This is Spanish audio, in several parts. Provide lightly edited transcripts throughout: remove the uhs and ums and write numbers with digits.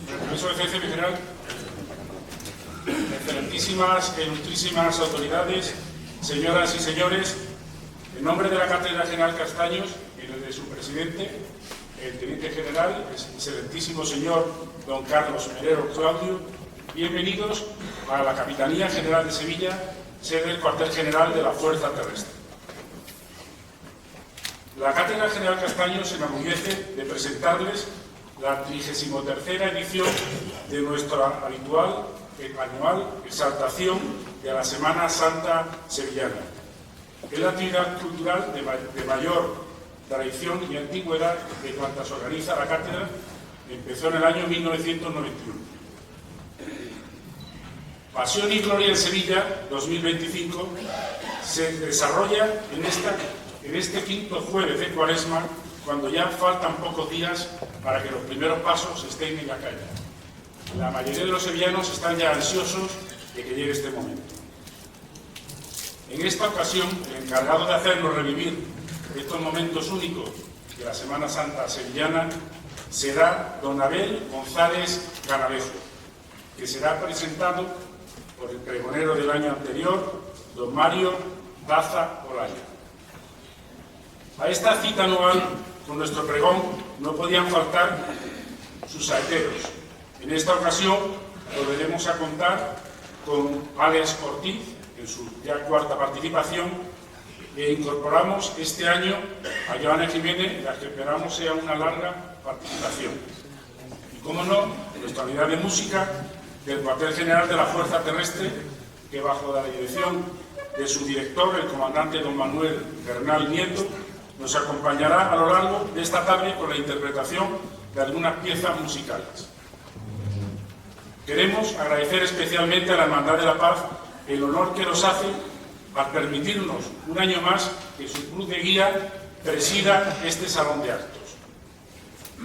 Permiso de Jefe General, excelentísimas e ilustrísimas autoridades, señoras y señores, en nombre de la Cátedra General Castaños y desde su presidente, el Teniente General, el excelentísimo señor don Carlos Melero Claudio, bienvenidos a la Capitanía General de Sevilla, sede del Cuartel General de la Fuerza Terrestre. La Cátedra General Castaños se enorgullece de presentarles la 33ª edición de nuestra habitual anual exaltación de la Semana Santa Sevillana. Es la actividad cultural de mayor tradición y antigüedad de cuantas organiza la Cátedra. Empezó en el año 1991. Pasión y Gloria en Sevilla 2025 se desarrolla en este quinto jueves de Cuaresma, cuando ya faltan pocos días para que los primeros pasos estén en la calle. La mayoría de los sevillanos están ya ansiosos de que llegue este momento. En esta ocasión, el encargado de hacernos revivir estos momentos únicos de la Semana Santa sevillana será don Abel González Canavejo, que será presentado por el pregonero del año anterior, don Mario Daza Olaya. A esta cita anual con nuestro pregón no podían faltar sus saeteros. En esta ocasión volveremos a contar con Alex Ortiz en su ya cuarta participación e incorporamos este año a Joana Jiménez, la que esperamos sea una larga participación. Y cómo no, nuestra unidad de música del Cuartel General de la Fuerza Terrestre, que bajo la dirección de su director, el comandante don Manuel Bernal Nieto, nos acompañará a lo largo de esta tarde con la interpretación de algunas piezas musicales. Queremos agradecer especialmente a la Hermandad de la Paz el honor que nos hace al permitirnos un año más que su cruz de guía presida este salón de actos.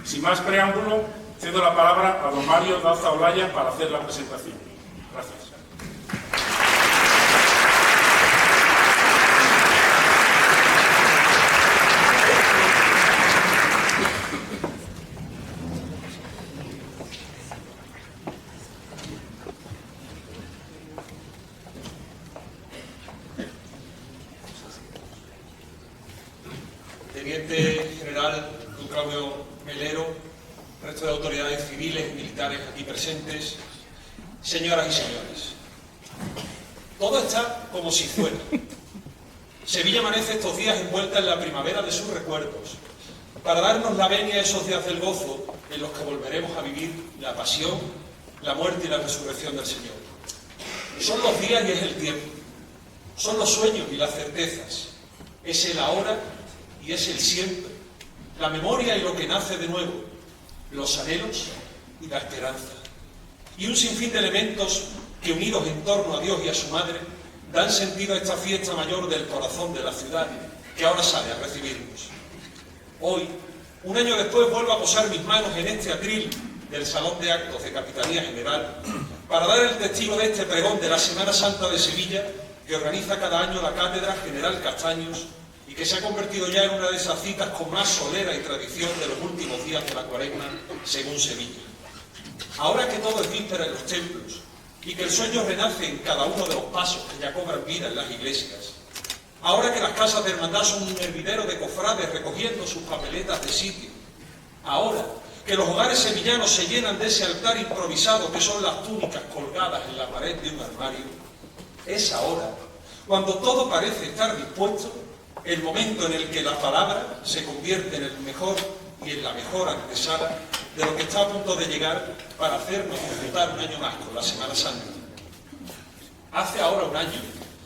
Sin más preámbulo, cedo la palabra a don Mario Daza Olaya para hacer la presentación. Gracias. Teniente General don Claudio Melero, resto de autoridades civiles y militares aquí presentes, señoras y señores. Todo está como si fuera. Sevilla amanece estos días envuelta en la primavera de sus recuerdos, para darnos la venia a esos días del gozo en los que volveremos a vivir la pasión, la muerte y la resurrección del Señor. Son los días y es el tiempo. Son los sueños y las certezas. Es el ahora y es el siempre, la memoria y lo que nace de nuevo, los anhelos y la esperanza. Y un sinfín de elementos que, unidos en torno a Dios y a su Madre, dan sentido a esta fiesta mayor del corazón de la ciudad, que ahora sale a recibirnos. Hoy, un año después, vuelvo a posar mis manos en este atril del Salón de Actos de Capitanía General para dar el testigo de este pregón de la Semana Santa de Sevilla que organiza cada año la Cátedra General Castaños y que se ha convertido ya en una de esas citas con más solera y tradición de los últimos días de la Cuaresma, según Sevilla. Ahora que todo es víspera en los templos y que el sueño renace en cada uno de los pasos que ya cobran vida en las iglesias, ahora que las casas de hermandad son un hervidero de cofrades recogiendo sus papeletas de sitio, ahora que los hogares sevillanos se llenan de ese altar improvisado que son las túnicas colgadas en la pared de un armario, es ahora, cuando todo parece estar dispuesto, el momento en el que la palabra se convierte en el mejor y en la mejor antesala de lo que está a punto de llegar para hacernos disfrutar un año más con la Semana Santa. Hace ahora un año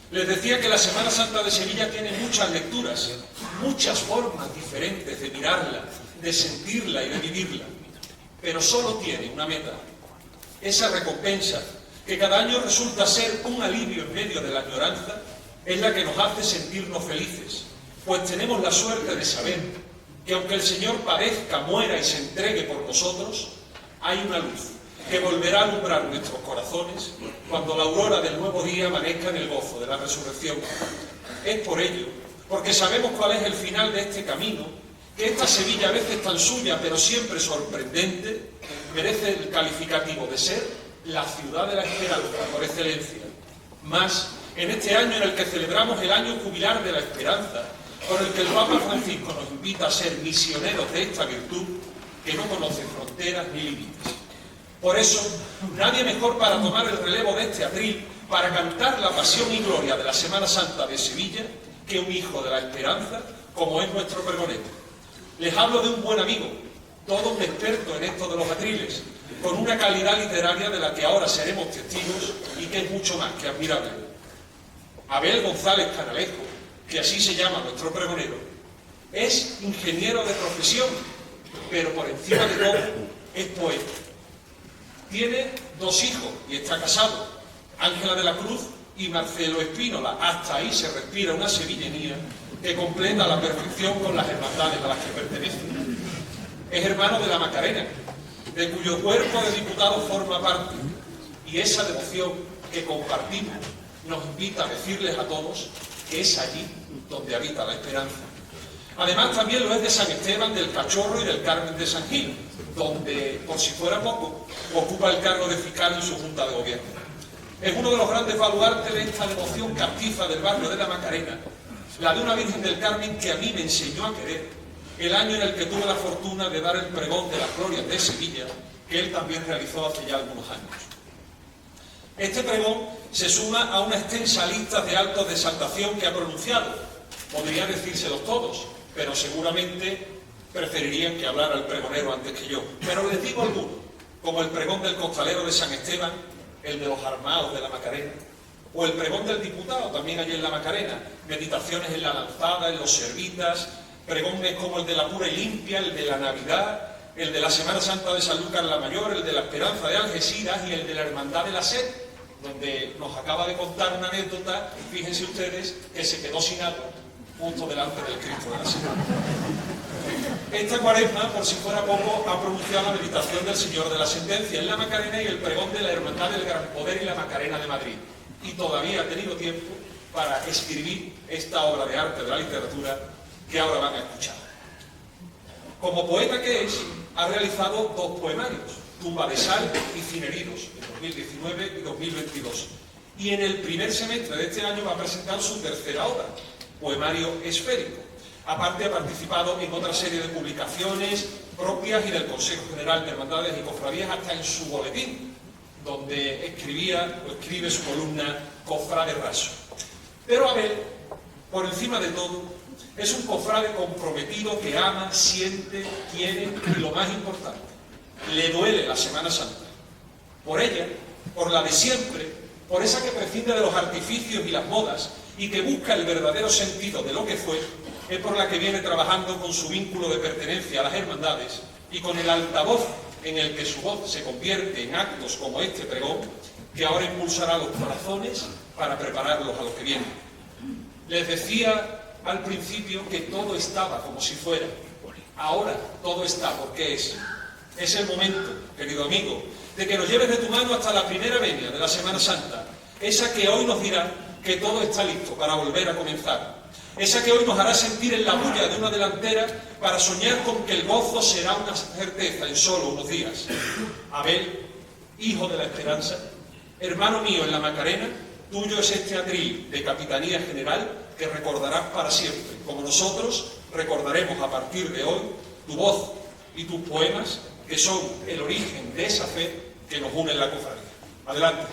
les decía que la Semana Santa de Sevilla tiene muchas lecturas, muchas formas diferentes de mirarla, de sentirla y de vivirla, pero solo tiene una meta, esa recompensa que cada año resulta ser un alivio en medio de la añoranza, es la que nos hace sentirnos felices, pues tenemos la suerte de saber que aunque el Señor padezca, muera y se entregue por nosotros, hay una luz que volverá a alumbrar nuestros corazones cuando la aurora del nuevo día amanezca en el gozo de la resurrección. Es por ello, porque sabemos cuál es el final de este camino, que esta Sevilla, a veces tan suya, pero siempre sorprendente, merece el calificativo de ser la ciudad de la esperanza por excelencia. Más en este año en el que celebramos el año jubilar de la esperanza, con el que el Papa Francisco nos invita a ser misioneros de esta virtud que no conoce fronteras ni límites. Por eso, nadie mejor para tomar el relevo de este atril, para cantar la pasión y gloria de la Semana Santa de Sevilla, que un hijo de la esperanza, como es nuestro pregonero. Les hablo de un buen amigo, todo un experto en esto de los atriles, con una calidad literaria de la que ahora seremos testigos y que es mucho más que admirable. Abel González Canalejo, que así se llama nuestro pregonero, es ingeniero de profesión, pero por encima de todo es poeta. Tiene 2 hijos y está casado, Ángela de la Cruz y Marcelo Espínola. Hasta ahí se respira una sevillanía que completa a la perfección con las hermandades a las que pertenece. Es hermano de la Macarena, de cuyo cuerpo de diputado forma parte, y esa devoción que compartimos nos invita a decirles a todos que es allí donde habita la esperanza. Además, también lo es de San Esteban del Cachorro y del Carmen de San Gil, donde, por si fuera poco, ocupa el cargo de fiscal en su junta de gobierno. Es uno de los grandes baluartes de esta devoción captiva del barrio de la Macarena, la de una Virgen del Carmen que a mí me enseñó a querer el año en el que tuve la fortuna de dar el pregón de las glorias de Sevilla, que él también realizó hace ya algunos años. Este pregón se suma a una extensa lista de actos de exaltación que ha pronunciado. Podría decírselos todos, pero seguramente preferirían que hablara el pregonero antes que yo. Pero les digo algunos, como el pregón del costalero de San Esteban, el de los armados de la Macarena, o el pregón del diputado, también allí en la Macarena, meditaciones en la Lanzada, en los Servitas, pregones como el de la Pura y Limpia, el de la Navidad, el de la Semana Santa de San Lucas la Mayor, el de la Esperanza de Algeciras y el de la Hermandad de la Sed, donde nos acaba de contar una anécdota, fíjense ustedes, que se quedó sin agua justo delante del Cristo de la Sed. Esta Cuaresma, por si fuera poco, ha pronunciado la meditación del Señor de la Sentencia en la Macarena y el pregón de la Hermandad del Gran Poder y la Macarena de Madrid. Y todavía ha tenido tiempo para escribir esta obra de arte de la literatura que ahora van a escuchar. Como poeta que es, ha realizado 2 poemarios, Tumba de Sal y Cineridos, en 2019 y 2022. Y en el primer semestre de este año va a presentar su tercera obra, Poemario Esférico. Aparte ha participado en otra serie de publicaciones propias y del Consejo General de Hermandades y Cofradías, hasta en su boletín, donde escribe su columna Cofrade Raso. Pero Abel, por encima de todo, es un cofrade comprometido que ama, siente, quiere y lo más importante, le duele la Semana Santa. Por ella, por la de siempre, por esa que prescinde de los artificios y las modas y que busca el verdadero sentido de lo que fue, es por la que viene trabajando con su vínculo de pertenencia a las hermandades y con el altavoz en el que su voz se convierte en actos como este pregón, que ahora impulsará los corazones para prepararlos a lo que viene. Les decía al principio que todo estaba como si fuera. Ahora todo está porque es. Es el momento, querido amigo, de que nos lleves de tu mano hasta la primera venia de la Semana Santa, esa que hoy nos dirá que todo está listo para volver a comenzar. Esa que hoy nos hará sentir en la bulla de una delantera para soñar con que el gozo será una certeza en solo unos días. Abel, hijo de la esperanza, hermano mío en la Macarena, tuyo es este atril de Capitanía General que recordarás para siempre, como nosotros recordaremos a partir de hoy tu voz y tus poemas, que son el origen de esa fe que nos une en la cofradía. Adelante.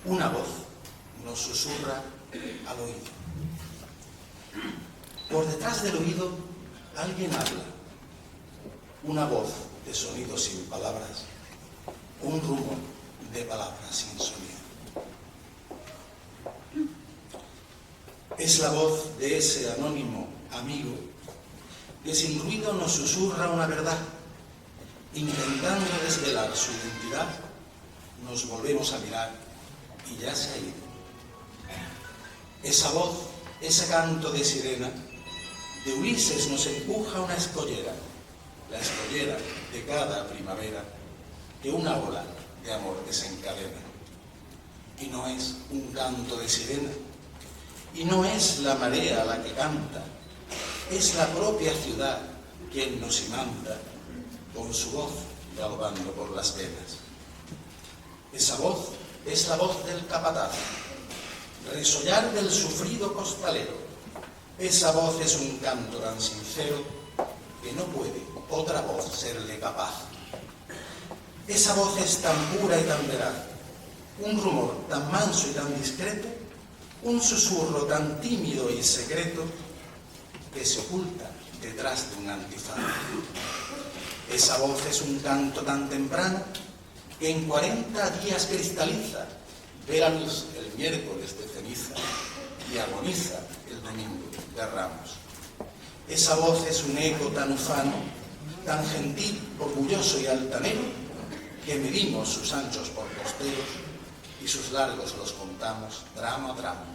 Una voz nos susurra al oído. Por detrás del oído alguien habla. Una voz de sonido sin palabras, un rumor de palabras sin sonido. Es la voz de ese anónimo amigo que sin ruido nos susurra una verdad. Intentando desvelar su identidad, nos volvemos a mirar y ya se ha ido. Esa voz, ese canto de sirena, de Ulises nos empuja a una escollera, la escollera de cada primavera, que una ola de amor desencadena. Y no es un canto de sirena, y no es la marea la que canta, es la propia ciudad quien nos imanta, con su voz galopando por las venas. Esa voz es la voz del capataz, resollar del sufrido costalero. Esa voz es un canto tan sincero que no puede otra voz serle capaz. Esa voz es tan pura y tan veraz, un rumor tan manso y tan discreto, un susurro tan tímido y secreto que se oculta detrás de un antifaz. Esa voz es un canto tan temprano que en 40 días cristaliza, ve la luz el miércoles de ceniza y agoniza el domingo de Ramos. Esa voz es un eco tan ufano, tan gentil, orgulloso y altanero, que medimos sus anchos por costeros y sus largos los contamos tramo a tramo.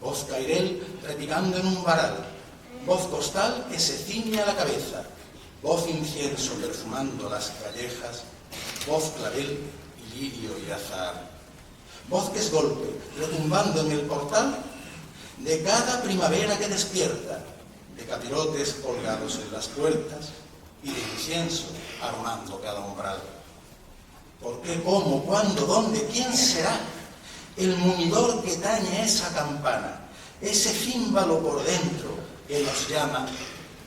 Voz cairel repicando en un varal, voz costal que se ciñe a la cabeza, voz incienso perfumando las callejas, voz clavel y lirio y azahar. Voz que es golpe, retumbando en el portal de cada primavera que despierta, de capirotes colgados en las puertas y de incienso aromando cada umbral. ¿Por qué, cómo, cuándo, dónde, quién será el muñidor que tañe esa campana, ese címbalo por dentro que nos llama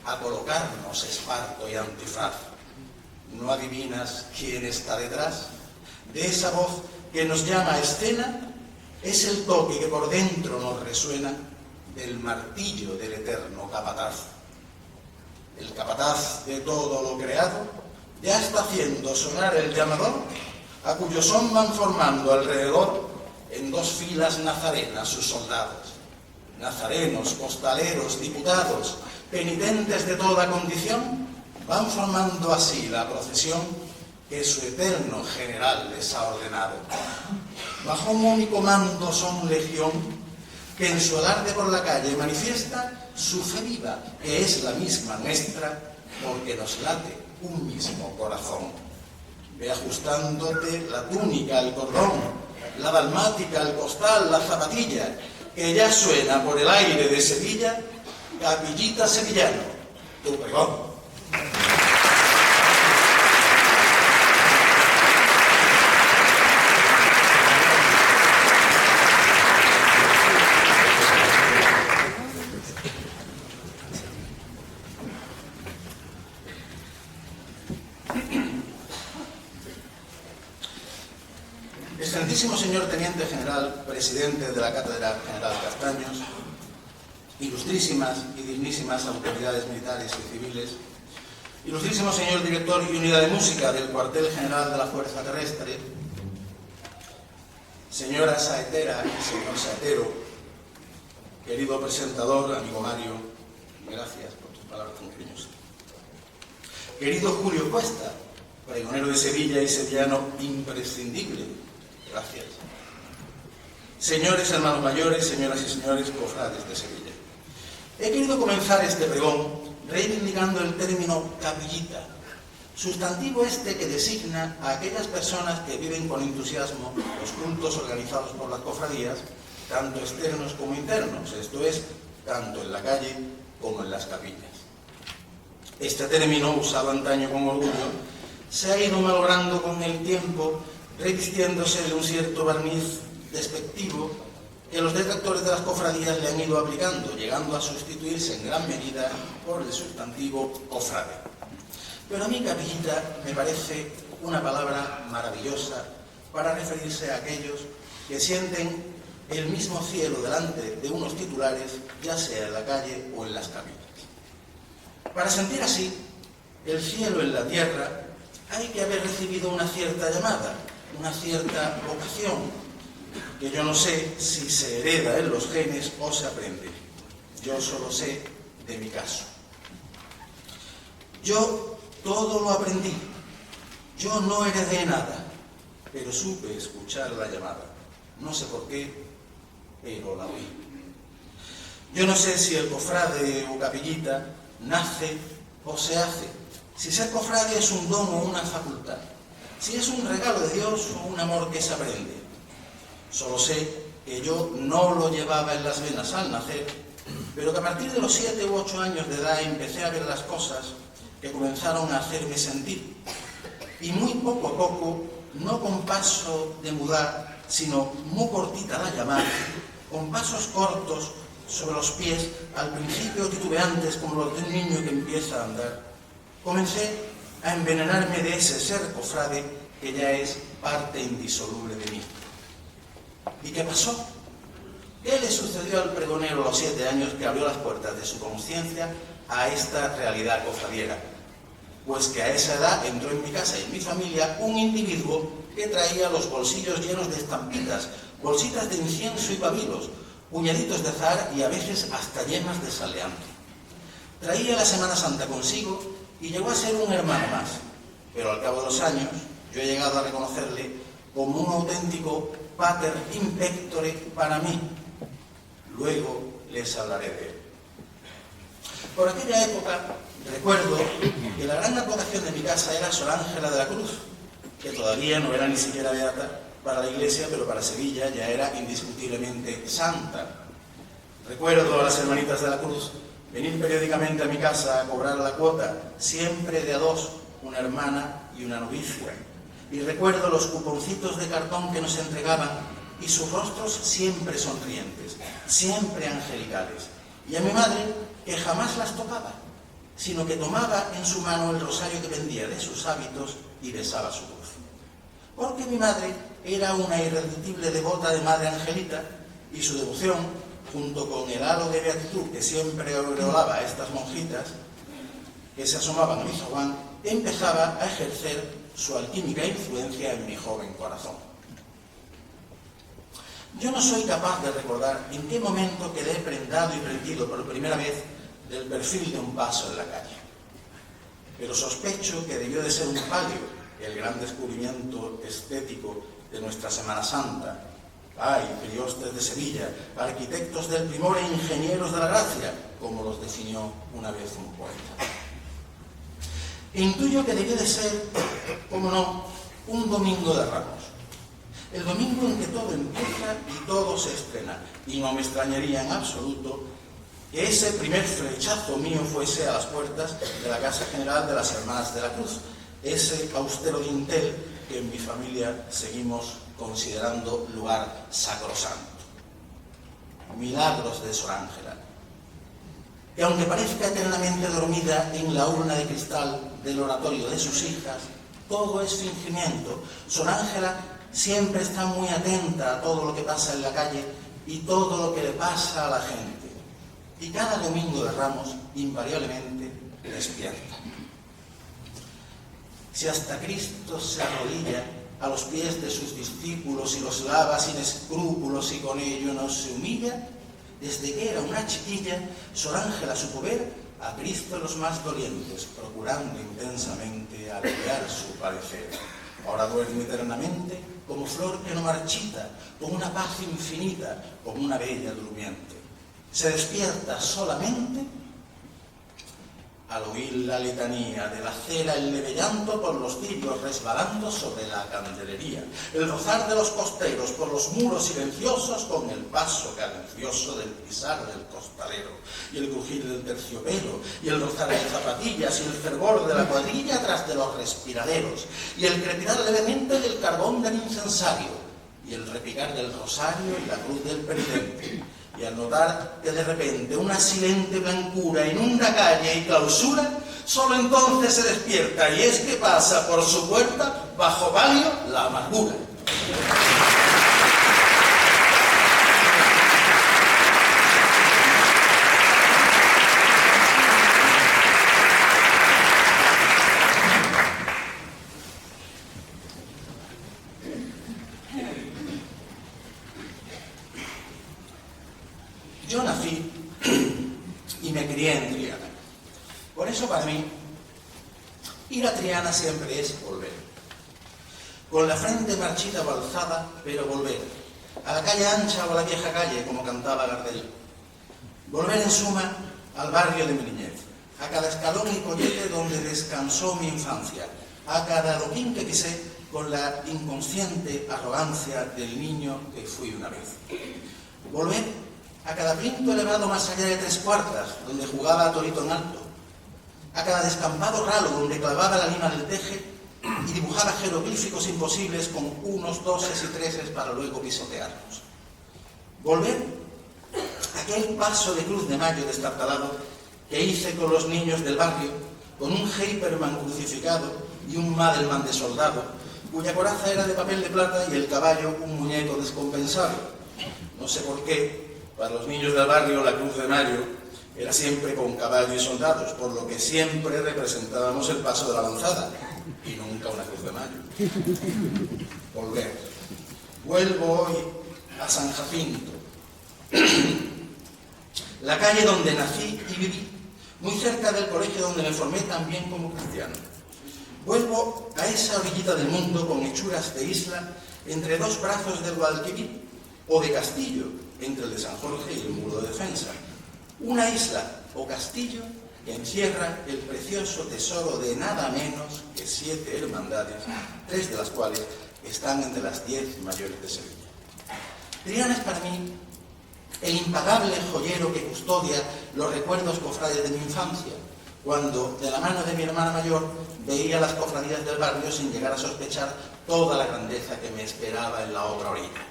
a colocarnos esparto y antifaz? ¿No adivinas quién está detrás de esa voz que nos llama a escena? Es el toque que por dentro nos resuena del martillo del eterno capataz. El capataz de todo lo creado ya está haciendo sonar el llamador, a cuyo son van formando alrededor en dos filas nazarenas sus soldados. Nazarenos, costaleros, diputados, penitentes de toda condición, van formando así la procesión que su eterno general les ha ordenado. Bajo un único mando son legión, que en su alarde por la calle manifiesta su fe viva, que es la misma nuestra, porque nos late un mismo corazón. Ve ajustándote la túnica, el cordón, la dalmática, el costal, la zapatilla, que ya suena por el aire de Sevilla, Capillita sevillano, tu pregón. Excelentísimo señor Teniente General, Presidente de la Cátedra General Castaños, ilustrísimas y dignísimas autoridades militares y civiles, ilustrísimo señor Director y Unidad de Música del Cuartel General de la Fuerza Terrestre, señora saetera y señor saetero, querido presentador, amigo Mario, gracias por tus palabras tan cariñosas. Querido Julio Cuesta, pregonero de Sevilla y sevillano imprescindible, gracias. Señores hermanos mayores, señoras y señores cofrades de Sevilla. He querido comenzar este pregón reivindicando el término capillita, sustantivo este que designa a aquellas personas que viven con entusiasmo los cultos organizados por las cofradías, tanto externos como internos, esto es, tanto en la calle como en las capillas. Este término, usado antaño con orgullo, se ha ido malogrando con el tiempo, revistiéndose de un cierto barniz despectivo que los detractores de las cofradías le han ido aplicando, llegando a sustituirse en gran medida por el sustantivo cofrade. Pero a mí capillita me parece una palabra maravillosa para referirse a aquellos que sienten el mismo cielo delante de unos titulares, ya sea en la calle o en las capillas. Para sentir así el cielo en la tierra hay que haber recibido una cierta llamada, una cierta vocación, que yo no sé si se hereda en los genes o se aprende. Yo solo sé de mi caso. Yo todo lo aprendí. Yo no heredé nada, pero supe escuchar la llamada. No sé por qué, pero la oí. Yo no sé si el cofrade o capillita nace o se hace, si ser cofrade es un don o una facultad, si es un regalo de Dios o un amor que se aprende. Solo sé que yo no lo llevaba en las venas al nacer, pero que a partir de los 7 u 8 años de edad empecé a ver las cosas que comenzaron a hacerme sentir. Y muy poco a poco, no con paso de mudar, sino muy cortita la llamada, con pasos cortos sobre los pies, al principio titubeantes como los de un niño que empieza a andar, comencé a envenenarme de ese ser cofrade que ya es parte indisoluble de mí. ¿Y qué pasó? ¿Qué le sucedió al pregonero a los 7 años que abrió las puertas de su conciencia a esta realidad cofradiera? Pues que a esa edad entró en mi casa y en mi familia un individuo que traía los bolsillos llenos de estampitas, bolsitas de incienso y pabilos, puñaditos de azahar y a veces hasta yemas de saleante. Traía la Semana Santa consigo y llegó a ser un hermano más, pero al cabo de los años yo he llegado a reconocerle como un auténtico pater impectore para mí. Luego les hablaré de él. Por aquella época recuerdo que la gran advocación de mi casa era Sor Ángela de la Cruz, que todavía no era ni siquiera beata para la Iglesia, pero para Sevilla ya era indiscutiblemente santa. Recuerdo a las hermanitas de la Cruz venir periódicamente a mi casa a cobrar la cuota, siempre de a dos, una hermana y una novicia. Y recuerdo los cuponcitos de cartón que nos entregaban y sus rostros siempre sonrientes, siempre angelicales. Y a mi madre, que jamás las tocaba, sino que tomaba en su mano el rosario que pendía de sus hábitos y besaba su cruz. Porque mi madre era una irreductible devota de Madre Angelita y su devoción, junto con el halo de beatitud que siempre aureolaba a estas monjitas que se asomaban a mi zaguán, empezaba a ejercer su alquímica influencia en mi joven corazón. Yo no soy capaz de recordar en qué momento quedé prendado y prendido por primera vez del perfil de un paso en la calle, pero sospecho que debió de ser un palio, el gran descubrimiento estético de nuestra Semana Santa. Ay, priostes de Sevilla, arquitectos del primor e ingenieros de la gracia, como los definió una vez un poeta. Intuyo que debió de ser, como no, un domingo de Ramos. El domingo en que todo empieza y todo se estrena. Y no me extrañaría en absoluto que ese primer flechazo mío fuese a las puertas de la Casa General de las Hermanas de la Cruz, ese austero dintel que en mi familia seguimos considerando lugar sacrosanto. Milagros de Sor Ángela, que aunque parezca eternamente dormida en la urna de cristal del oratorio de sus hijas, todo es fingimiento. Sor Ángela siempre está muy atenta a todo lo que pasa en la calle y todo lo que le pasa a la gente. Y cada domingo de Ramos, invariablemente, despierta. Si hasta Cristo se arrodilla a los pies de sus discípulos y los lava sin escrúpulos y con ello no se humilla? Desde que era una chiquilla, Sor Ángela supo ver a Cristo en los más dolientes, procurando intensamente aliviar su padecer. Ahora duerme eternamente como flor que no marchita, con una paz infinita, como una bella durmiente. Se despierta solamente al oír la letanía de la cera, el leve llanto por los vidrios resbalando sobre la candelería, el rozar de los costeros por los muros silenciosos con el paso cadencioso del pisar del costalero, y el crujir del terciopelo, y el rozar de zapatillas, y el fervor de la cuadrilla tras de los respiraderos, y el crepitar levemente del carbón del incensario, y el repicar del rosario y la cruz del penitente. Y al notar que de repente una silente blancura inunda calle y clausura, solo entonces se despierta, y es que pasa por su puerta, bajo palio, la amargura. Yo nací y me crié en Triana. Por eso para mí, ir a Triana siempre es volver. Con la frente marchita o alzada, pero volver. A la calle ancha o a la vieja calle, como cantaba Gardel. Volver en suma al barrio de mi niñez, a cada escalón y collete donde descansó mi infancia, a cada adoquín que pisé con la inconsciente arrogancia del niño que fui una vez. Volver a cada plinto elevado más allá de 3/4, donde jugaba a torito en alto, a cada descampado ralo donde clavaba la lima del teje y dibujaba jeroglíficos imposibles con unos, doses y treses para luego pisotearlos. Volver a aquel paso de Cruz de Mayo destartalado que hice con los niños del barrio, con un Heiperman crucificado y un Madelman de soldado, cuya coraza era de papel de plata y el caballo un muñeco descompensado. No sé por qué, para los niños del barrio la Cruz de Mayo era siempre con caballo y soldados, por lo que siempre representábamos el paso de la lanzada y nunca una Cruz de Mayo. Volver. Vuelvo hoy a San Jacinto, la calle donde nací y viví, muy cerca del colegio donde me formé también como cristiano. Vuelvo a esa orillita del mundo con hechuras de isla entre dos brazos del Guadalquivir, o de castillo entre el de San Jorge y el muro de defensa. Una isla o castillo que encierra el precioso tesoro de nada menos que 7 hermandades, 3 de las cuales están entre las 10 mayores de Sevilla. Triana es para mí el impagable joyero que custodia los recuerdos cofrades de mi infancia, cuando de la mano de mi hermana mayor veía las cofradías del barrio sin llegar a sospechar toda la grandeza que me esperaba en la otra orilla.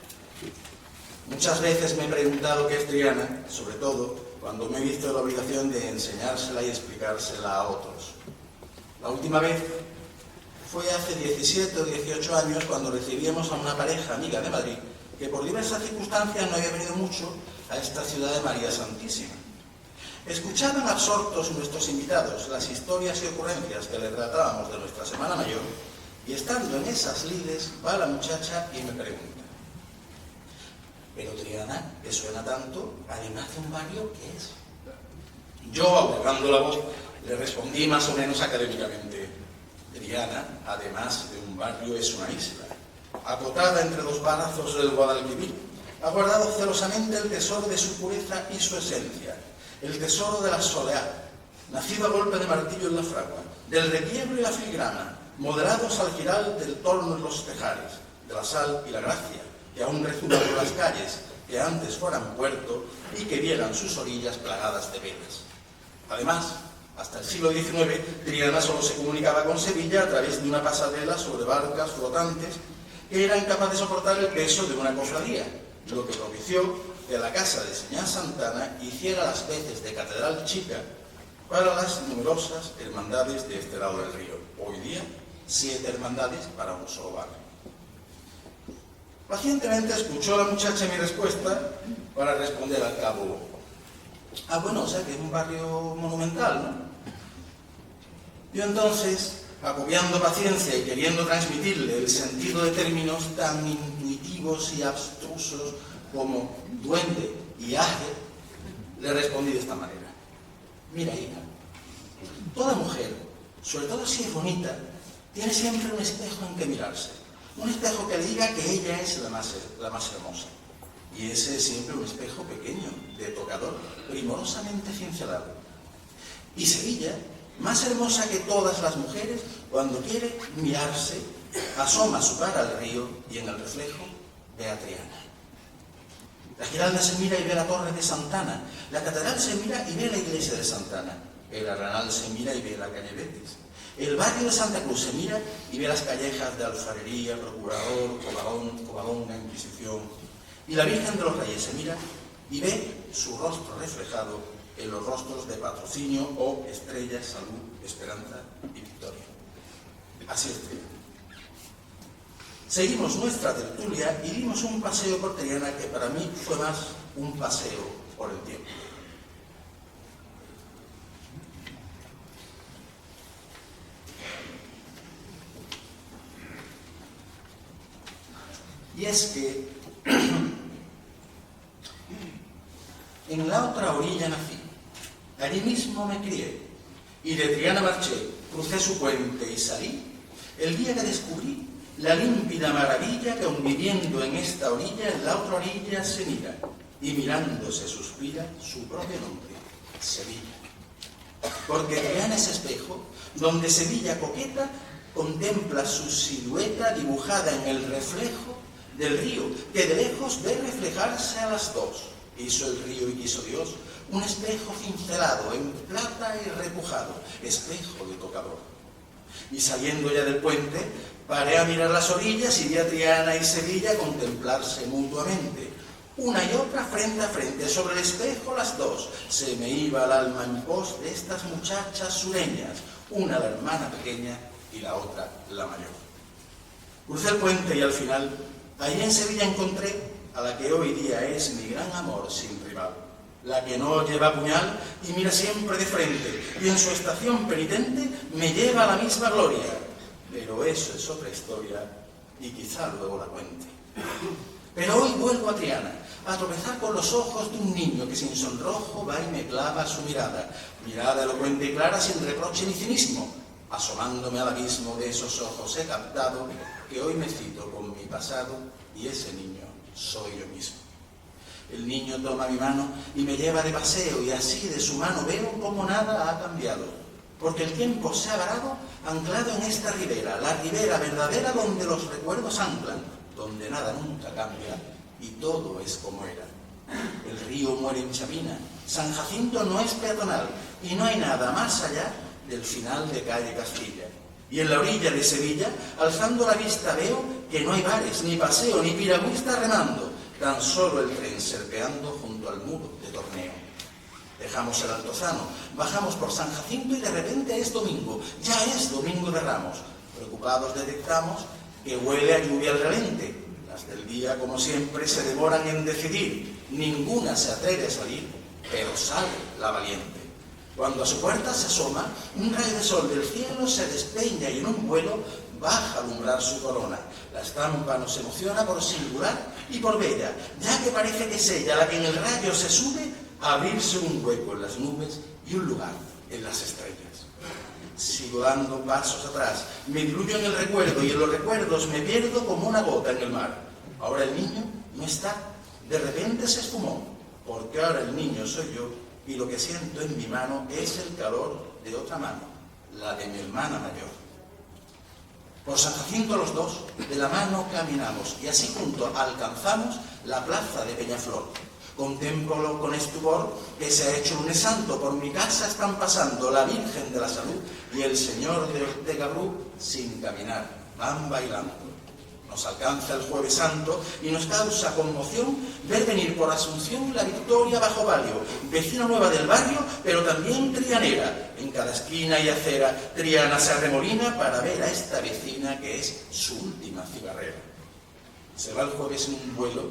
Muchas veces me he preguntado qué es Triana, sobre todo cuando me he visto en la obligación de enseñársela y explicársela a otros. La última vez fue hace 17 o 18 años cuando recibíamos a una pareja amiga de Madrid que por diversas circunstancias no había venido mucho a esta ciudad de María Santísima. Escuchaban absortos nuestros invitados las historias y ocurrencias que les relatábamos de nuestra Semana Mayor, y estando en esas lides va la muchacha y me pregunta: ¿pero Triana, que suena tanto, además de un barrio, qué es? Yo, ahogando la voz, le respondí más o menos académicamente: Triana, además de un barrio, es una isla, acotada entre dos brazos del Guadalquivir, ha guardado celosamente el tesoro de su pureza y su esencia, el tesoro de la soleá, nacido a golpe de martillo en la fragua, del requiebro y la filigrana, modelados al giral del torno en los tejares, de la sal y la gracia, que aún rezuma por las calles, que antes fueran puerto y que vieran sus orillas plagadas de velas. Además, hasta el siglo XIX, Triana solo se comunicaba con Sevilla a través de una pasarela sobre barcas flotantes que eran capaces de soportar el peso de una cofradía, lo que propició que la casa de Señá Santana hiciera las veces de catedral chica para las numerosas hermandades de este lado del río. Hoy día, 7 hermandades para un solo barrio. Pacientemente escuchó la muchacha mi respuesta para responder al cabo: bueno, o sea que es un barrio monumental, ¿no? Yo entonces acopiando paciencia y queriendo transmitirle el sentido de términos tan intuitivos y abstrusos como duende y aje, le respondí de esta manera: mira, hija, toda mujer, sobre todo si es bonita, tiene siempre un espejo en que mirarse, un espejo que le diga que ella es la más hermosa. Y ese es siempre un espejo pequeño, de tocador, primorosamente cincelado. Y Sevilla, más hermosa que todas las mujeres, cuando quiere mirarse, asoma su cara al río y en el reflejo ve a Triana. La Giralda se mira y ve la torre de Santana, la catedral se mira y ve la iglesia de Santana, el Arenal se mira y ve la calle Betis, el barrio de Santa Cruz se mira y ve las callejas de Alfarería, Procurador, Covadonga, Inquisición, y la Virgen de los Reyes se mira y ve su rostro reflejado en los rostros de Patrocinio o Estrella, Salud, Esperanza y Victoria. Así es. Seguimos nuestra tertulia y dimos un paseo por Triana que para mí fue más un paseo por el tiempo. Y es que en la otra orilla nací, allí mismo me crié, y de Triana marché, crucé su puente y salí, el día que descubrí la límpida maravilla que aun viviendo en esta orilla, en la otra orilla se mira, y mirándose suspira su propio nombre, Sevilla. Porque Triana es espejo, donde Sevilla coqueta contempla su silueta dibujada en el reflejo del río, que de lejos ve reflejarse a las dos. Hizo el río y quiso Dios un espejo cincelado en plata y repujado, espejo de tocador. Y saliendo ya del puente, paré a mirar las orillas y vi a Triana y Sevilla contemplarse mutuamente, una y otra frente a frente, sobre el espejo las dos. Se me iba el alma en pos de estas muchachas sureñas, una la hermana pequeña y la otra la mayor. Crucé el puente y al final, allí en Sevilla encontré a la que hoy día es mi gran amor sin rival, la que no lleva puñal y mira siempre de frente, y en su estación penitente me lleva a la misma gloria. Pero eso es otra historia y quizá luego la cuente. Pero hoy vuelvo a Triana, a tropezar con los ojos de un niño que sin sonrojo va y me clava su mirada, mirada elocuente y clara sin reproche ni cinismo. Asomándome al abismo de esos ojos he captado que hoy me cito con mi pasado y ese niño soy yo mismo. El niño toma mi mano y me lleva de paseo y así de su mano veo como nada ha cambiado, porque el tiempo se ha varado anclado en esta ribera, la ribera verdadera donde los recuerdos anclan, donde nada nunca cambia y todo es como era. El río muere en Chavina, San Jacinto no es peatonal y no hay nada más allá del final de calle Castilla. Y en la orilla de Sevilla, alzando la vista veo que no hay bares, ni paseo, ni piragüista remando, tan solo el tren serpeando junto al muro de Torneo. Dejamos el Altozano, bajamos por San Jacinto y de repente es domingo, ya es domingo de Ramos. Preocupados detectamos que huele a lluvia al relente. Las del día, como siempre, se demoran en decidir. Ninguna se atreve a salir, pero sale la valiente. Cuando a su puerta se asoma, un rayo de sol del cielo se despeña y en un vuelo baja a alumbrar su corona. La estampa nos emociona por singular y por bella, ya que parece que es ella la que en el rayo se sube a abrirse un hueco en las nubes y un lugar en las estrellas. Sigo dando pasos atrás, me diluyo en el recuerdo y en los recuerdos me pierdo como una gota en el mar. Ahora el niño no está, de repente se esfumó, porque ahora el niño soy yo y lo que siento en mi mano es el calor de otra mano, la de mi hermana mayor. Por San Jacinto los dos de la mano caminamos y así juntos alcanzamos la plaza de Peñaflor. Contemplo con estupor que se ha hecho lunes santo, por mi casa están pasando la Virgen de la Salud y el Señor de Ortega-Bru sin caminar, van bailando. Nos alcanza el Jueves Santo y nos causa conmoción ver venir por Asunción la Victoria bajo palio, vecina nueva del barrio, pero también trianera. En cada esquina y acera, Triana se arremolina para ver a esta vecina que es su última cigarrera. Se va el jueves en un vuelo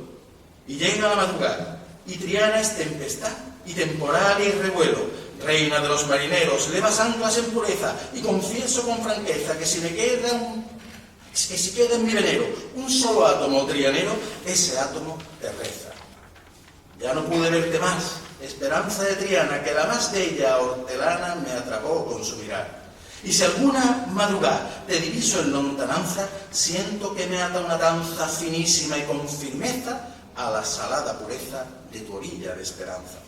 y llega la madrugada, y Triana es tempestad y temporal y revuelo. reina de los marineros, levas anclas en pureza, y confieso con franqueza que si queda en mi venero un solo átomo trianero, ese átomo te reza. Ya no pude verte más, esperanza de Triana, que la más bella hortelana me atrapó con su mirar. Y si alguna madrugada te diviso en lontananza, siento que me ata una danza finísima y con firmeza a la salada pureza de tu orilla de esperanza.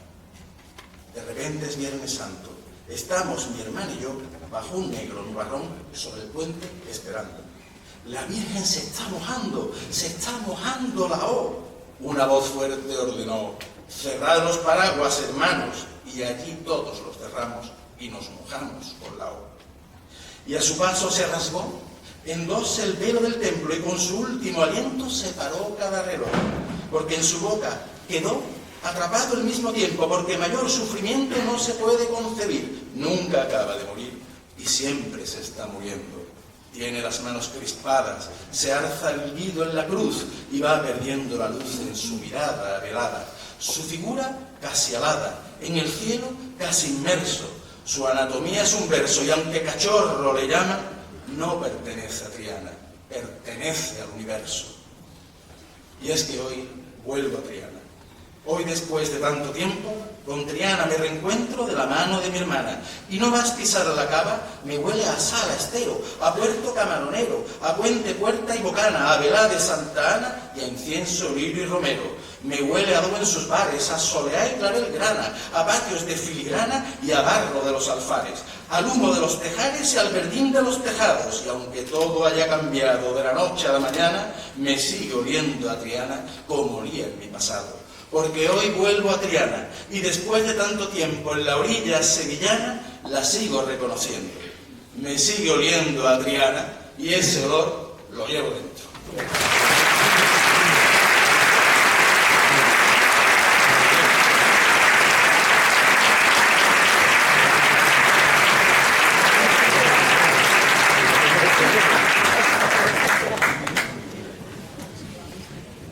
De repente es Viernes Santo, estamos mi hermana y yo bajo un negro nubarrón sobre el puente esperando. La Virgen se está mojando la O. Una voz fuerte ordenó: cerrad los paraguas, hermanos, y allí todos los cerramos y nos mojamos con la O. Y a su paso se rasgó en dos el velo del templo, y con su último aliento separó cada reloj, porque en su boca quedó atrapado el mismo tiempo, porque mayor sufrimiento no se puede concebir. Nunca acaba de morir y siempre se está muriendo. Tiene las manos crispadas, se alza erguido en la cruz y va perdiendo la luz en su mirada velada. Su figura casi alada, en el cielo casi inmerso. Su anatomía es un verso, y aunque cachorro le llama, no pertenece a Triana, pertenece al universo. Y es que hoy vuelvo a Triana. Hoy, después de tanto tiempo, con Triana me reencuentro de la mano de mi hermana. Y no más pisar la cava, me huele a sal, a estero, a puerto camaronero, a puente, puerta y bocana, a velá de Santa Ana y a incienso, lirio y romero. Me huele a adobo en sus bares, a soleá y clavel grana, a patios de filigrana y a barro de los alfares, al humo de los tejares y al verdín de los tejados. Y aunque todo haya cambiado de la noche a la mañana, me sigue oliendo a Triana como olía en mi pasado. Porque hoy vuelvo a Triana y después de tanto tiempo en la orilla sevillana, la sigo reconociendo. Me sigue oliendo a Triana y ese olor lo llevo dentro.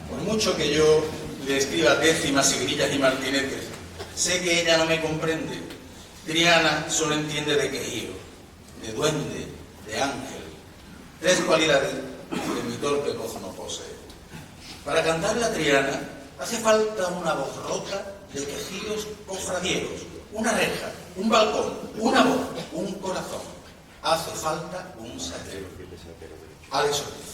Por mucho que yo le escriba décimas y grillas y martinetes, sé que ella no me comprende. Triana solo entiende de quejío, de duende, de ángel. Tres cualidades que mi torpe voz no posee. Para cantarle a Triana hace falta una voz rota de quejíos cofradieros, una reja, un balcón, una voz, un corazón. Hace falta un satélite. Alex Ortiz.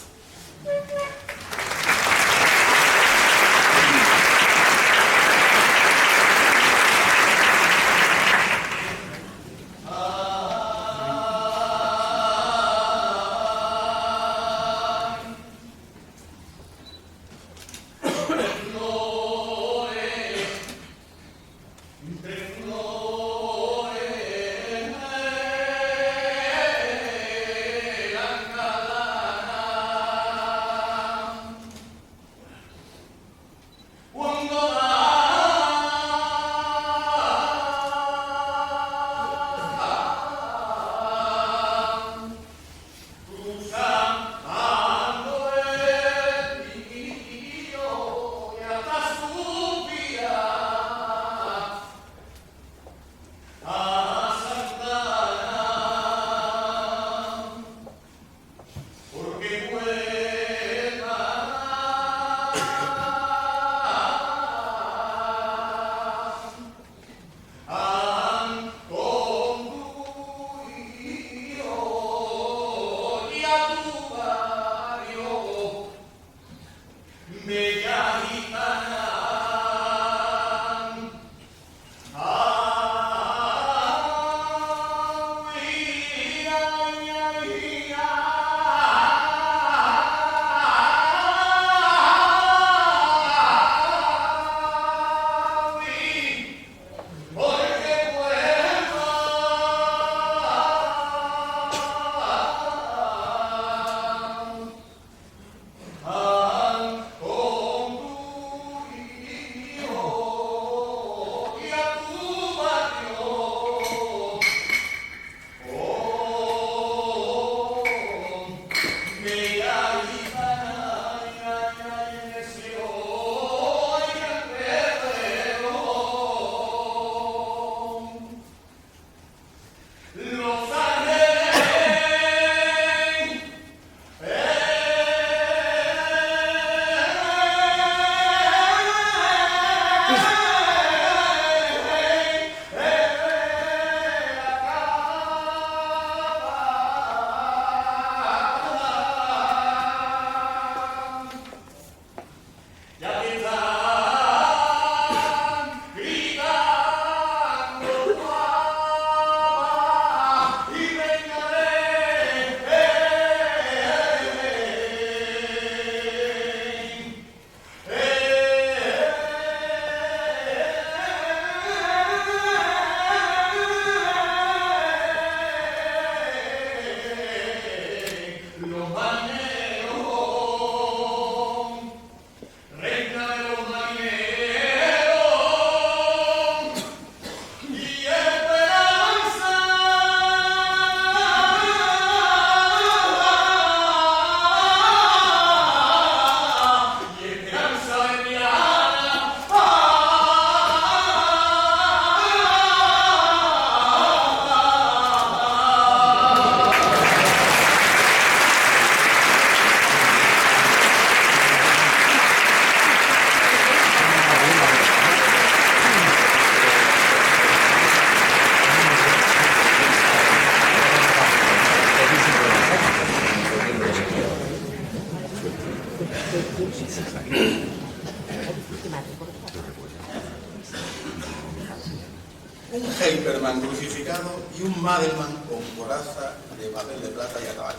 un Heiperman crucificado y un Madelman con coraza de papel de plata y a caballo.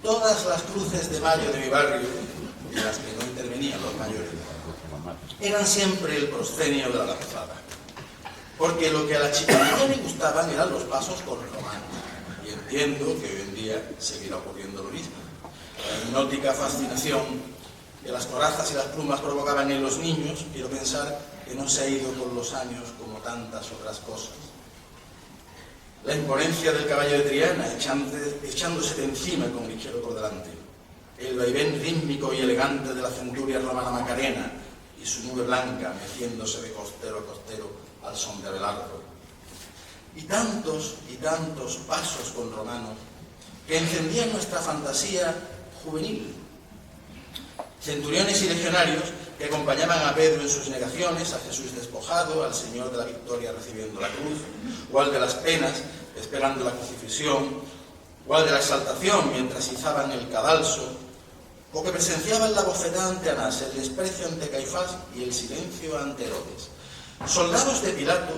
Todas las cruces de mayo de mi barrio, en las que no intervenían los mayores, eran siempre el proscenio de la lanzada, porque lo que a la chiquilla le gustaban eran los pasos con romanos, y entiendo que hoy en día seguirá ocurriendo lo mismo. La hipnótica fascinación que las corazas y las plumas provocaban en los niños, quiero pensar que no se ha ido con los años como tantas otras cosas. La imponencia del caballo de Triana, echándose de encima con ligero por delante, el vaivén rítmico y elegante de la centuria romana Macarena y su nube blanca meciéndose de costero a costero al son de Abelardo, y tantos pasos con romanos que encendían nuestra fantasía juvenil. Centuriones y legionarios que acompañaban a Pedro en sus negaciones, a Jesús despojado, al Señor de la Victoria recibiendo la cruz, o al de las penas esperando la crucifixión, o al de la exaltación mientras izaban el cadalso, o que presenciaban la bofetada ante Anás, el desprecio ante Caifás y el silencio ante Herodes. Soldados de Pilato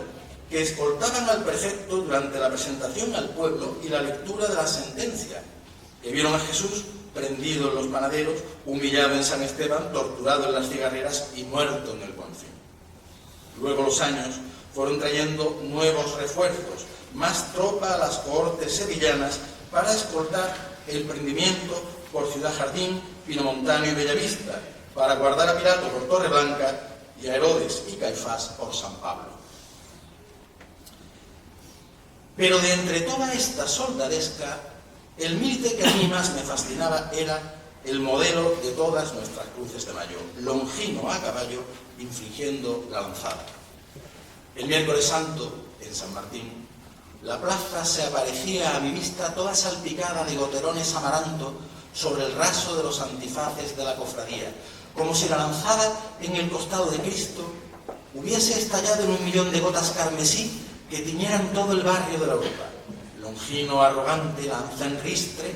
que escoltaban al prefecto durante la presentación al pueblo y la lectura de la sentencia, que vieron a Jesús prendido en los panaderos, humillado en San Esteban, torturado en las cigarreras y muerto en el Buen Fin. Luego los años fueron trayendo nuevos refuerzos, más tropa a las cohortes sevillanas para escoltar el prendimiento por Ciudad Jardín, Pinomontano y Bellavista, para guardar a Pilato por Torreblanca y a Herodes y Caifás por San Pablo. Pero de entre toda esta soldadesca, el mite que a mí más me fascinaba era el modelo de todas nuestras cruces de mayo, Longino a caballo, infligiendo la lanzada. El miércoles santo, en San Martín, la plaza se aparecía a mi vista toda salpicada de goterones amaranto sobre el raso de los antifaces de la cofradía, como si la lanzada en el costado de Cristo hubiese estallado en 1.000.000 de gotas carmesí que tiñeran todo el barrio de la Europa. Longino arrogante lanza en ristre,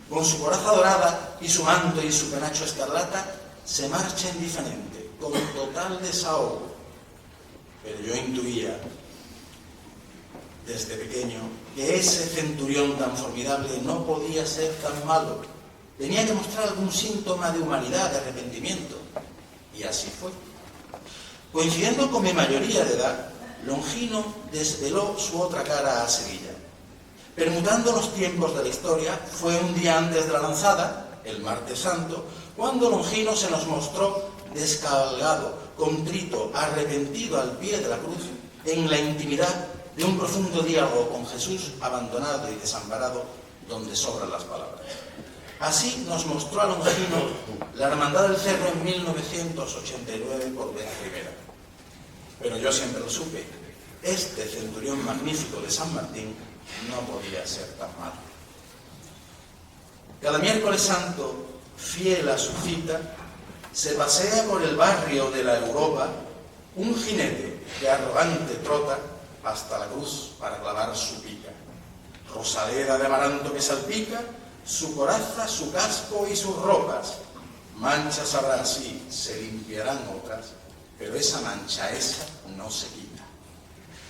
con su coraza dorada y su manto y su penacho escarlata, se marcha indiferente, con total desahogo. Pero yo intuía desde pequeño que ese centurión tan formidable no podía ser tan malo. Tenía que mostrar algún síntoma de humanidad, de arrepentimiento. Y así fue. Coincidiendo con mi mayoría de edad, Longino desveló su otra cara a Sevilla. Permutando los tiempos de la historia, fue un día antes de la lanzada, el martes santo, cuando Longino se nos mostró descabalgado, contrito, arrepentido al pie de la cruz, en la intimidad de un profundo diálogo con Jesús, abandonado y desamparado, donde sobran las palabras. Así nos mostró a Longino la Hermandad del Cerro en 1989 por vez primera. Pero yo siempre lo supe, este centurión magnífico de San Martín no podía ser tan malo. Cada miércoles santo, fiel a su cita, se pasea por el barrio de la Europa un jinete que arrogante trota hasta la cruz para clavar su pica. Rosaleda de amaranto que salpica, su coraza, su casco y sus ropas. Manchas habrá, sí, se limpiarán otras, pero esa mancha esa no se quita.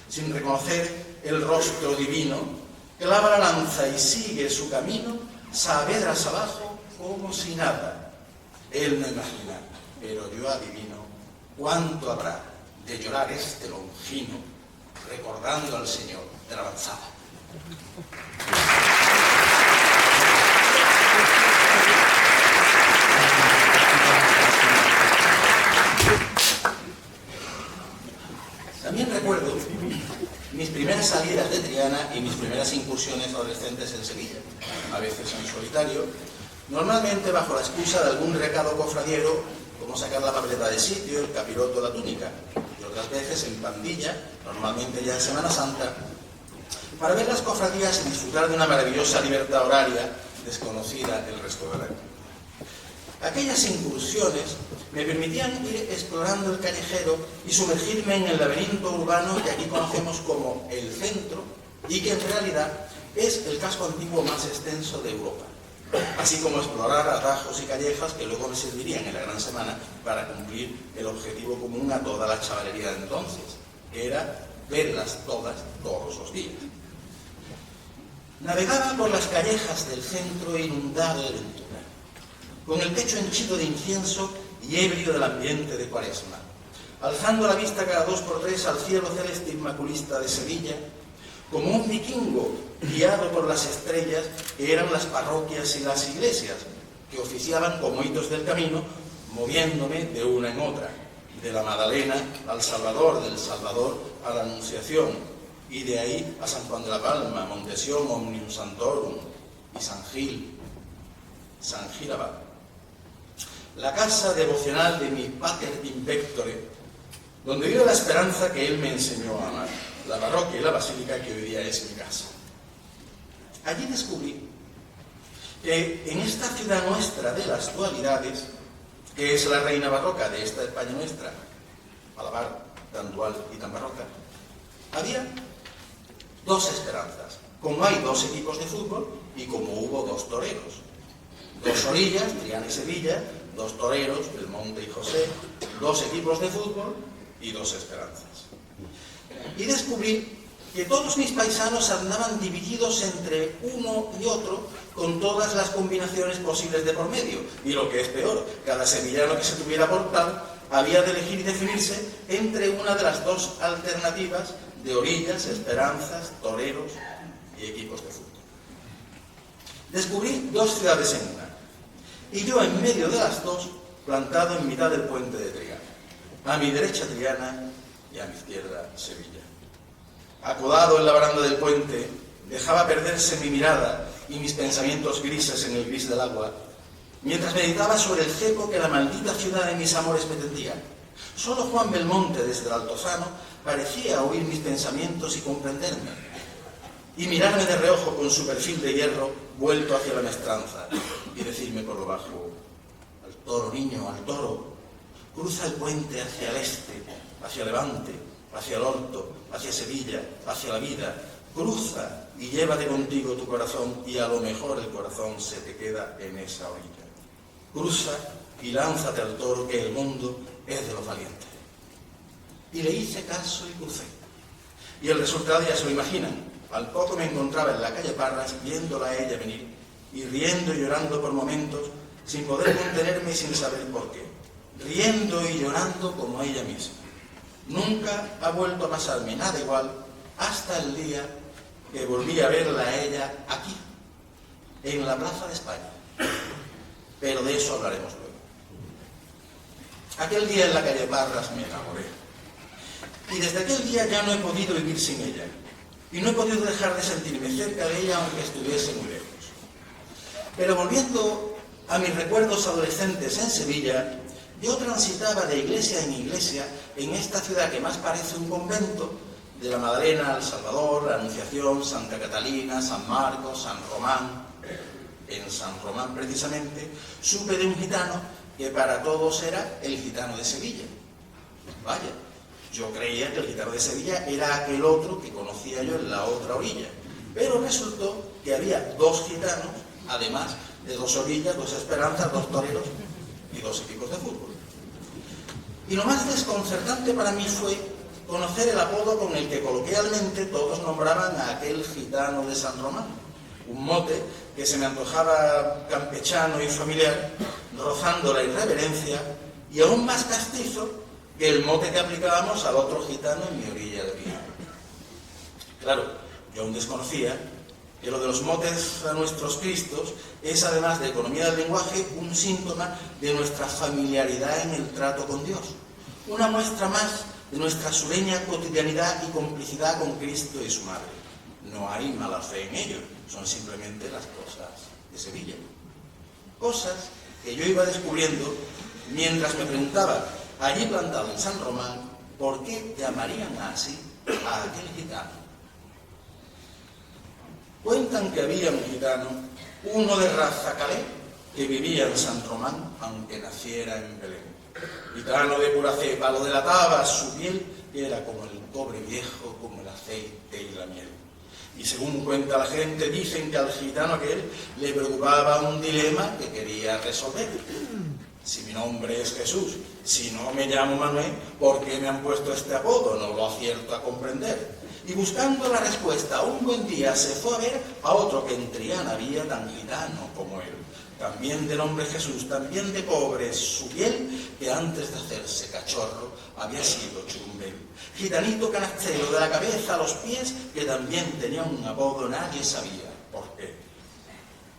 Sin reconocer el rostro divino, clava la lanza y sigue su camino, Saavedras abajo como si nada. Él no imagina, pero yo adivino cuánto habrá de llorar este Longino recordando al Señor de la lanzada. También recuerdo mis primeras salidas de Triana y mis primeras incursiones adolescentes en Sevilla, a veces en solitario, normalmente bajo la excusa de algún recado cofradiero, como sacar la papeleta de sitio, el capiroto, la túnica, y otras veces en pandilla, normalmente ya en Semana Santa, para ver las cofradías y disfrutar de una maravillosa libertad horaria desconocida el resto del año. Aquellas incursiones me permitían ir explorando el callejero y sumergirme en el laberinto urbano que aquí conocemos como el centro y que en realidad es el casco antiguo más extenso de Europa, así como explorar atajos y callejas que luego me servirían en la Gran Semana para cumplir el objetivo común a toda la chavalería de entonces, que era verlas todas, todos los días. Navegaba por las callejas del centro inundado de ventura, con el pecho henchido de incienso y ebrio del ambiente de Cuaresma, alzando la vista cada 2 por 3 al cielo celeste inmaculista de Sevilla, como un vikingo guiado por las estrellas que eran las parroquias y las iglesias, que oficiaban como hitos del camino, moviéndome de una en otra, de la Magdalena al Salvador, del Salvador a la Anunciación, y de ahí a San Juan de la Palma, Montesión, Omnium Santorum y San Gil Abad. La casa devocional de mi Pater Invectore, donde vive la esperanza que él me enseñó a amar, la parroquia y la basílica que hoy día es mi casa. Allí descubrí que en esta ciudad nuestra de las dualidades, que es la reina barroca de esta España nuestra, a la par tan dual y tan barroca, había 2 esperanzas, como hay 2 equipos de fútbol y como hubo 2 toreros. 2 orillas, Triana y Sevilla, 2 toreros, Belmonte y José, 2 equipos de fútbol y 2 esperanzas. Y descubrí que todos mis paisanos andaban divididos entre uno y otro con todas las combinaciones posibles de por medio. Y lo que es peor, cada sevillano que se tuviera por tal había de elegir y definirse entre una de las 2 alternativas de orillas, esperanzas, toreros y equipos de fútbol. Descubrí 2 ciudades en una, y yo en medio de las 2, plantado en mitad del puente de Triana. A mi derecha Triana y a mi izquierda Sevilla. Acodado en la baranda del puente, dejaba perderse mi mirada y mis pensamientos grises en el gris del agua, mientras meditaba sobre el cepo que la maldita ciudad de mis amores me tendía. Solo Juan Belmonte, desde el Altozano, parecía oír mis pensamientos y comprenderme, y mirarme de reojo con su perfil de hierro vuelto hacia la maestranza, y decirme por lo bajo: al toro, niño, al toro, cruza el puente hacia el este, hacia Levante, hacia el Orto, hacia Sevilla, hacia la vida, cruza y llévate contigo tu corazón, y a lo mejor el corazón se te queda en esa orilla. Cruza y lánzate al toro, que el mundo es de los valientes. Y le hice caso y crucé. Y el resultado ya se lo imaginan. Al poco me encontraba en la calle Parras, viéndola a ella venir, y riendo y llorando por momentos, sin poder contenerme y sin saber por qué. Riendo y llorando como ella misma. Nunca ha vuelto a pasarme nada igual hasta el día que volví a verla a ella aquí, en la Plaza de España. Pero de eso hablaremos luego. Aquel día en la calle Parras me enamoré. Y desde aquel día ya no he podido vivir sin ella. Y no he podido dejar de sentirme cerca de ella aunque estuviese muy lejos. Pero volviendo a mis recuerdos adolescentes en Sevilla, yo transitaba de iglesia en iglesia en esta ciudad que más parece un convento, de la Magdalena al Salvador, la Anunciación, Santa Catalina, San Marcos, San Román. En San Román, precisamente, supe de un gitano que para todos era el gitano de Sevilla. Vaya, yo creía que el gitano de Sevilla era aquel otro que conocía yo en la otra orilla. Pero resultó que había 2 gitanos, además de 2 orillas, 2 esperanzas, 2 toreros y 2 equipos de fútbol. Y lo más desconcertante para mí fue conocer el apodo con el que coloquialmente todos nombraban a aquel gitano de San Román. Un mote que se me antojaba campechano y familiar, rozando la irreverencia, y aún más castizo que el mote que aplicábamos al otro gitano en mi orilla de vida. Claro, yo aún desconocía que lo de los motes a nuestros Cristos es, además de economía del lenguaje, un síntoma de nuestra familiaridad en el trato con Dios. Una muestra más de nuestra sureña cotidianidad y complicidad con Cristo y su Madre. No hay mala fe en ello, son simplemente las cosas de Sevilla. Cosas que yo iba descubriendo mientras me preguntaba, allí plantado en San Román, ¿por qué llamarían así a aquel gitano? Cuentan que había un gitano, uno de raza calé, que vivía en San Román, aunque naciera en Belén. Gitano de pura cepa, lo delataba su piel, que era como el cobre viejo, como el aceite y la miel. Y según cuenta la gente, dicen que al gitano aquel le preocupaba un dilema que quería resolver. Si mi nombre es Jesús, si no me llamo Manuel, ¿por qué me han puesto este apodo? No lo acierto a comprender. Y buscando la respuesta, un buen día se fue a ver a otro que en Triana había tan gitano como él. También de nombre Jesús, también de pobre su piel, que antes de hacerse cachorro había sido churumbel. Gitanito canastero de la cabeza a los pies, que también tenía un apodo, nadie sabía por qué.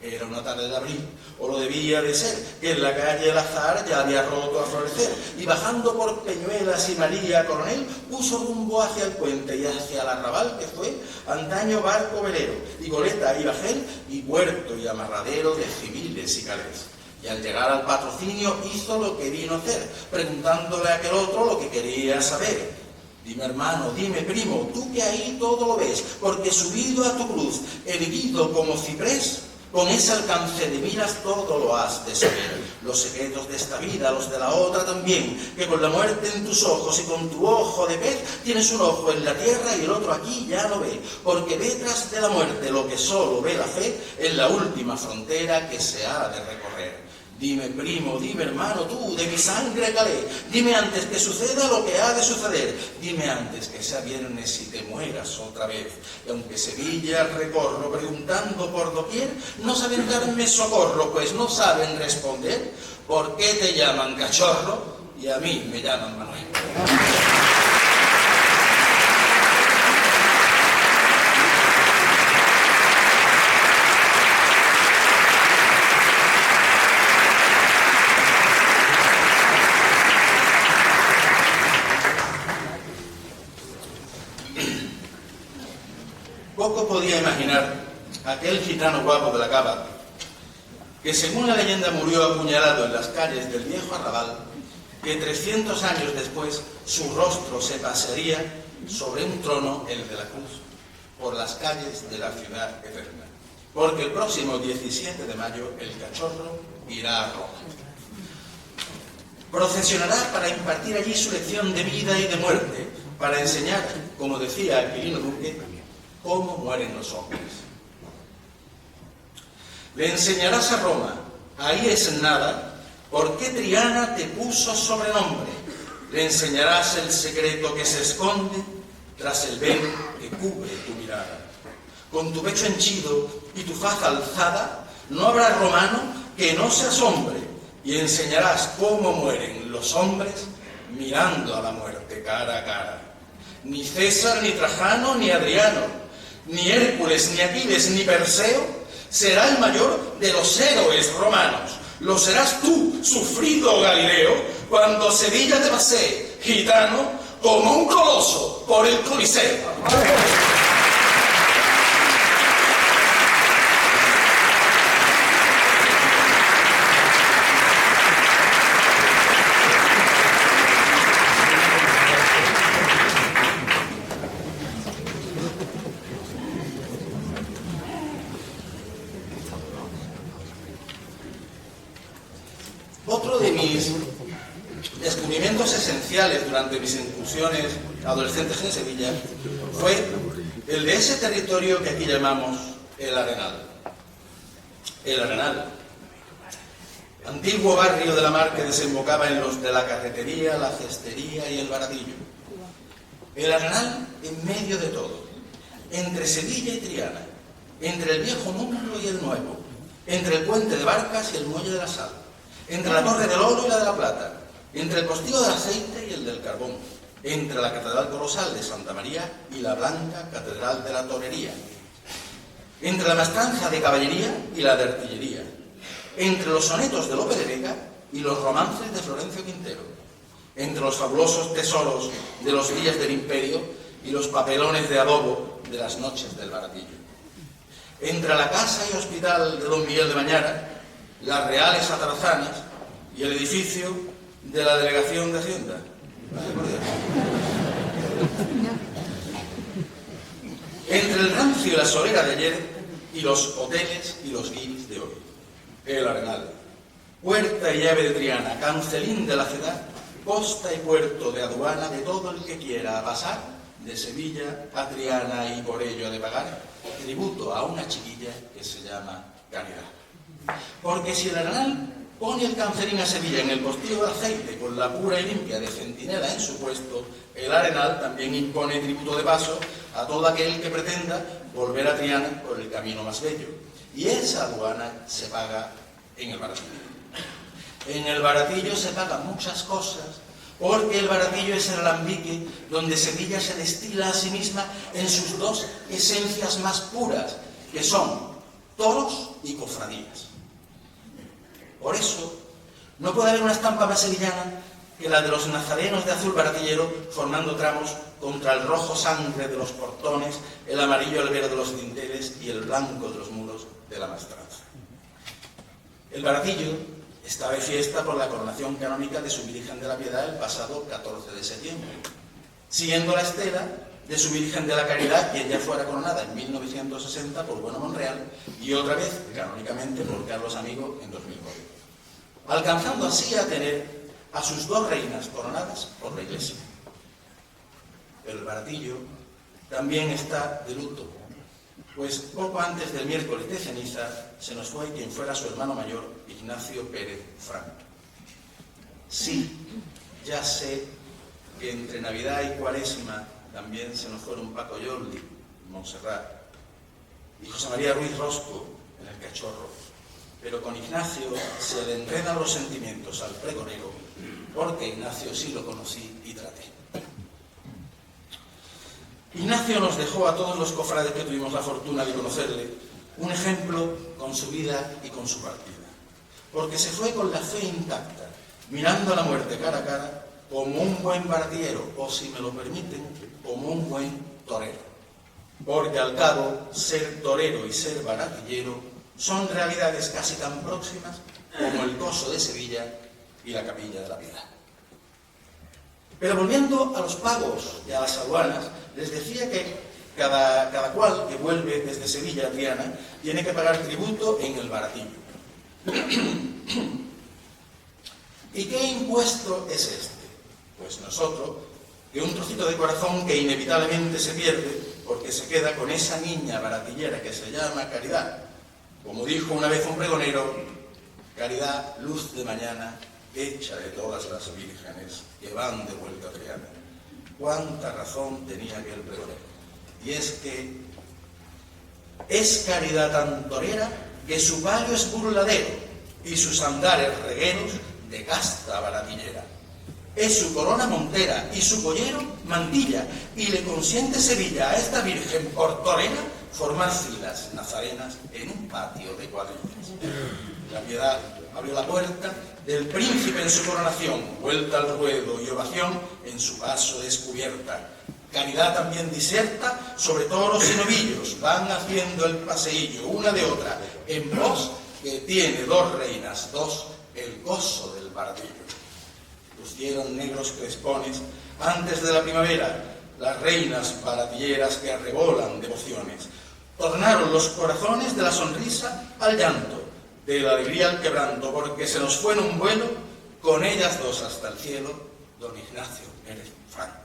Era una tarde de abril, o lo debía de ser, que en la calle el azar ya había roto a florecer, y bajando por Peñuelas y María Coronel, puso rumbo hacia el puente y hacia el arrabal que fue antaño barco velero, y goleta y bajel, y puerto y amarradero de civiles y calés. Y al llegar al patrocinio hizo lo que vino a hacer, preguntándole a aquel otro lo que quería saber. Dime hermano, dime primo, tú que ahí todo lo ves, porque subido a tu cruz, erguido como ciprés, con ese alcance de miras todo lo has de saber. Los secretos de esta vida, los de la otra también, que con la muerte en tus ojos y con tu ojo de pez, tienes un ojo en la tierra y el otro aquí ya lo ve, porque ve tras de la muerte lo que solo ve la fe en la última frontera que se ha de recorrer. Dime primo, dime hermano, tú, de mi sangre calé, dime antes que suceda lo que ha de suceder, dime antes que sea viernes y te mueras otra vez. Y aunque Sevilla recorro preguntando por doquier, no saben darme socorro, pues no saben responder. ¿Por qué te llaman cachorro y a mí me llaman Manuel? Poco podía imaginar aquel gitano guapo de la Cava, que según la leyenda murió apuñalado en las calles del viejo arrabal, que 300 años después su rostro se pasearía sobre un trono, el de la cruz, por las calles de la ciudad eterna. Porque el próximo 17 de mayo el cachorro irá a Roma. Procesionará para impartir allí su lección de vida y de muerte, para enseñar, como decía Aquilino Duque, cómo mueren los hombres. Le enseñarás a Roma, ahí es nada, por qué Triana te puso sobrenombre. Le enseñarás el secreto que se esconde tras el velo que cubre tu mirada. Con tu pecho henchido y tu faz alzada, no habrá romano que no se asombre, y enseñarás cómo mueren los hombres mirando a la muerte cara a cara. Ni César, ni Trajano, ni Adriano, ni Hércules, ni Aquiles, ni Perseo será el mayor de los héroes romanos. Lo serás tú, sufrido Galileo, cuando Sevilla te pasee, gitano, como un coloso por el Coliseo. Otro de mis descubrimientos esenciales durante mis incursiones adolescentes en Sevilla fue el de ese territorio que aquí llamamos el Arenal. El Arenal, antiguo barrio de la mar que desembocaba en los de la carretería, la cestería y el baratillo. El Arenal en medio de todo, entre Sevilla y Triana, entre el viejo mundo y el nuevo, entre el puente de Barcas y el muelle de la Sal, entre la Torre del Oro y la de la Plata, entre el postío del aceite y el del carbón, entre la Catedral Colosal de Santa María y la blanca Catedral de la Torería, entre la maestranza de caballería y la de artillería, entre los sonetos de Lope de Vega y los romances de Florencio Quintero, entre los fabulosos tesoros de los días del Imperio y los papelones de adobo de las noches del baratillo, entre la casa y hospital de don Miguel de Mañara, las reales atarazanas y el edificio de la Delegación de Hacienda. Entre el rancio y la solera de ayer y los hoteles y los guiris de hoy. El Arenal, puerta y llave de Triana, cancelín de la ciudad, posta y puerto de aduana de todo el que quiera pasar de Sevilla a Triana y por ello ha de pagar tributo a una chiquilla que se llama Caridad. Porque si el Arenal pone el Cancerín a Sevilla en el postillo de aceite con la pura y limpia de centinela en su puesto, el Arenal también impone tributo de paso a todo aquel que pretenda volver a Triana por el camino más bello. Y esa aduana se paga en el baratillo. En el baratillo se pagan muchas cosas, porque el baratillo es el alambique donde Sevilla se destila a sí misma en sus dos esencias más puras, que son toros y cofradías. Por eso, no puede haber una estampa más sevillana que la de los nazarenos de azul baratillero formando tramos contra el rojo sangre de los portones, el amarillo albero de los dinteles y el blanco de los muros de la maestranza. El baratillo estaba de fiesta por la coronación canónica de su Virgen de la Piedad el pasado 14 de septiembre, siguiendo la estela de su Virgen de la Caridad, quien ya fuera coronada en 1960 por Bueno Monreal y otra vez canónicamente por Carlos Amigo en 2009, alcanzando así a tener a sus dos reinas coronadas por la Iglesia. Pero el baratillo también está de luto, pues poco antes del miércoles de ceniza se nos fue quien fuera su hermano mayor, Ignacio Pérez Franco. Sí, ya sé que entre Navidad y Cuaresma también se nos fueron Paco Jordi en Montserrat y José María Ruiz Rosco en El Cachorro, pero con Ignacio se le enredan los sentimientos al pregonero, porque Ignacio sí lo conocí y traté. Ignacio nos dejó a todos los cofrades que tuvimos la fortuna de conocerle un ejemplo con su vida y con su partida, porque se fue con la fe intacta, mirando a la muerte cara a cara, como un buen baratillero, o si me lo permiten, como un buen torero. Porque al cabo, ser torero y ser baratillero son realidades casi tan próximas como el coso de Sevilla y la Capilla de la Piedad. Pero volviendo a los pagos y a las aduanas, les decía que cada cual que vuelve desde Sevilla a Triana tiene que pagar tributo en el baratillo. ¿Y qué impuesto es este? Pues nosotros, que un trocito de corazón que inevitablemente se pierde porque se queda con esa niña baratillera que se llama Caridad. Como dijo una vez un pregonero, Caridad, luz de mañana, hecha de todas las vírgenes que van de vuelta a Triana. Cuánta razón tenía aquel pregonero. Y es que es Caridad tan torera que su palio es burladero y sus andares regueros de casta baratillera. Es su corona montera y su collero mantilla, y le consiente Sevilla a esta virgen por torera formar filas nazarenas en un patio de cuadrillas. La Piedad abrió la puerta del príncipe en su coronación, vuelta al ruedo y ovación en su paso descubierta. Caridad también diserta sobre toros y novillos, van haciendo el paseillo una de otra, en pos que tiene dos reinas, dos, el coso del baratillo. Lucieron negros crespones antes de la primavera, las reinas baratilleras que arrebolan devociones. Tornaron los corazones de la sonrisa al llanto, de la alegría al quebranto, porque se nos fue en un vuelo, con ellas dos hasta el cielo, don Ignacio Pérez Franco.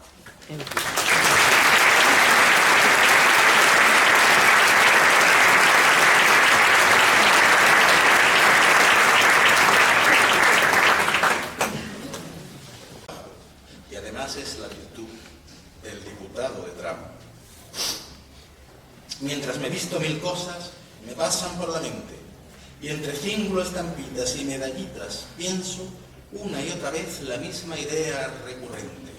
Y además es la virtud del diputado de tramo. Mientras me visto mil cosas, me pasan por la mente, y entre cíngulo, estampitas y medallitas pienso una y otra vez la misma idea recurrente: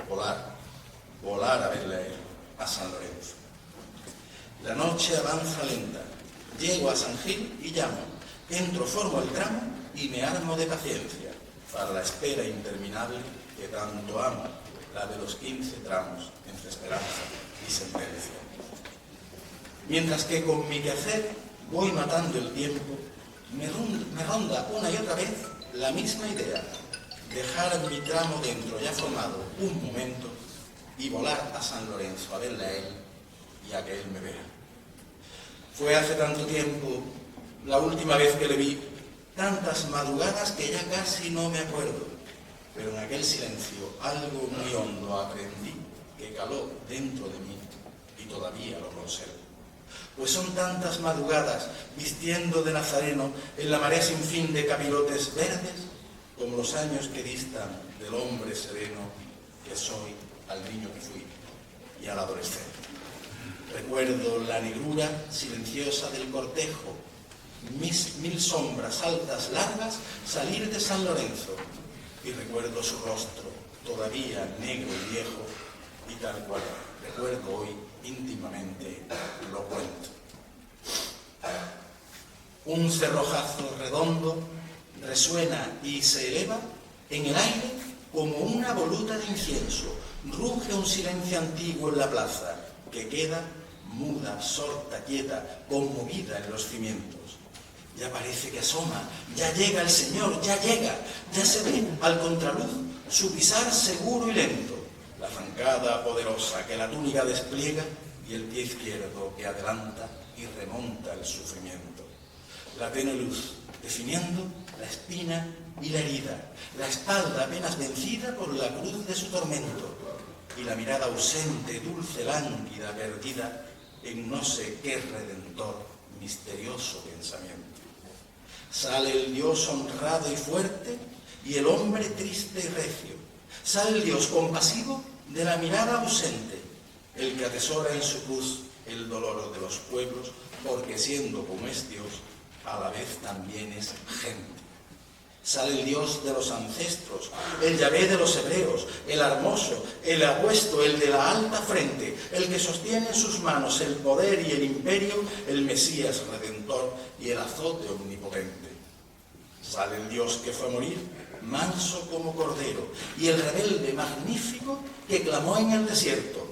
volar a verle a él, a San Lorenzo. La noche avanza lenta, llego a San Gil y llamo, entro, formo el tramo y me armo de paciencia para la espera interminable que tanto amo, la de los 15 tramos entre esperanza y sentencia. Mientras que con mi quehacer voy matando el tiempo, me ronda una y otra vez la misma idea: dejar mi tramo dentro ya formado un momento y volar a San Lorenzo a verle a él y a que él me vea. Fue hace tanto tiempo la última vez que le vi, tantas madrugadas que ya casi no me acuerdo, pero en aquel silencio algo muy hondo aprendí que caló dentro de mí y todavía lo conservo. pues son tantas madrugadas vistiendo de nazareno en la marea sin fin de capirotes verdes, como los años que distan del hombre sereno que soy al niño que fui y al adolescente. Recuerdo la negrura silenciosa del cortejo, mil sombras altas, largas, salir de San Lorenzo, y recuerdo su rostro, todavía negro y viejo, y tal cual recuerdo hoy íntimamente lo cuento. Un cerrojazo redondo resuena y se eleva en el aire como una voluta de incienso. Ruge un silencio antiguo en la plaza, que queda muda, absorta, quieta, conmovida en los cimientos. Ya parece que asoma, ya llega el Señor, ya llega, ya se ve al contraluz su pisar seguro y lento, la zancada poderosa que la túnica despliega y el pie izquierdo que adelanta y remonta el sufrimiento. La tenue luz definiendo la espina y la herida, la espalda apenas vencida por la cruz de su tormento, y la mirada ausente, dulce, lánguida, perdida en no sé qué redentor, misterioso pensamiento. Sale el Dios honrado y fuerte y el hombre triste y recio. Sale el Dios compasivo de la mirada ausente, el que atesora en su cruz el dolor de los pueblos, porque siendo como es Dios, a la vez también es gente. Sale el Dios de los ancestros, el Yahvé de los hebreos, el hermoso, el apuesto, el de la alta frente, el que sostiene en sus manos el poder y el imperio, el Mesías redentor y el azote omnipotente. Sale el Dios que fue a morir, manso como cordero, y el rebelde magnífico que clamó en el desierto,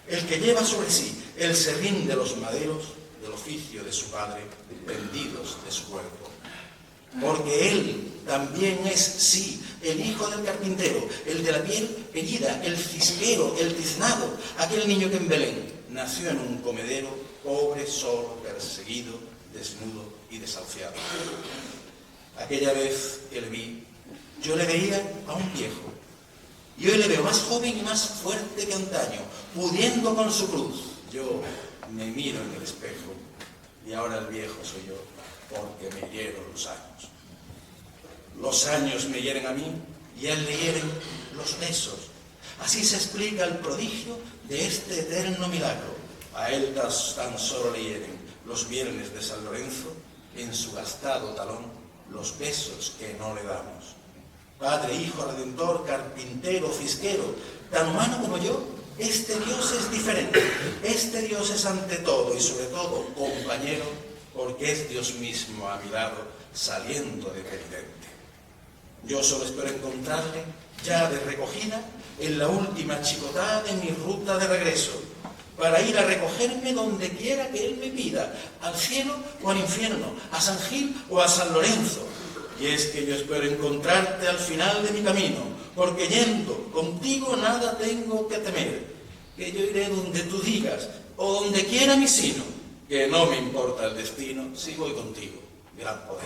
el que lleva sobre sí el serrín de los maderos del oficio de su padre, vendidos de su cuerpo. Porque él también es, sí, el hijo del carpintero, el de la piel herida, el cisquero, el tiznado, aquel niño que en Belén nació en un comedero, pobre, solo, perseguido, desnudo y desahuciado. Aquella vez que le vi, yo le veía a un viejo, y hoy le veo más joven y más fuerte que antaño, pudiendo con su cruz. Yo me miro en el espejo, y ahora el viejo soy yo, porque me hieren los años. Los años me hieren a mí y a él le hieren los besos. Así se explica el prodigio de este eterno milagro. A él tan solo le hieren los viernes de San Lorenzo, en su gastado talón, los besos que no le damos. Padre, Hijo, Redentor, carpintero, cisquero, tan humano como yo, este Dios es diferente. Este Dios es ante todo y sobre todo compañero, porque es Dios mismo a mi lado, saliendo de penitente. Yo solo espero encontrarle, ya de recogida, en la última chicotada de mi ruta de regreso, para ir a recogerme donde quiera que Él me pida, al cielo o al infierno, a San Gil o a San Lorenzo. Y es que yo espero encontrarte al final de mi camino, porque yendo contigo nada tengo que temer, que yo iré donde tú digas, o donde quiera mi sino, que no me importa el destino, si voy contigo, gran poder.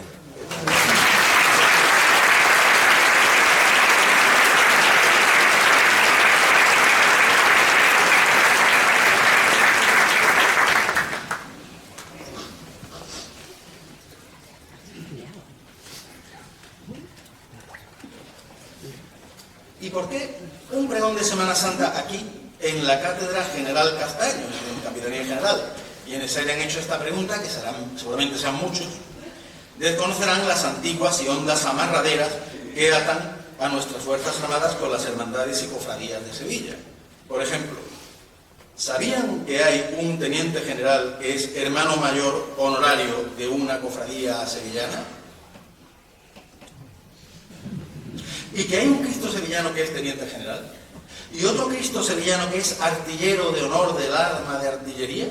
¿Y por qué un pregón de Semana Santa aquí, en la Cátedra General Castaño, en Capitanía General? Quienes hayan hecho esta pregunta, que seguramente sean muchos, desconocerán las antiguas y hondas amarraderas que atan a nuestras Fuerzas Armadas con las hermandades y cofradías de Sevilla. Por ejemplo, ¿sabían que hay un teniente general que es hermano mayor honorario de una cofradía sevillana? Y que hay un Cristo sevillano que es teniente general, y otro Cristo sevillano que es artillero de honor del arma de artillería,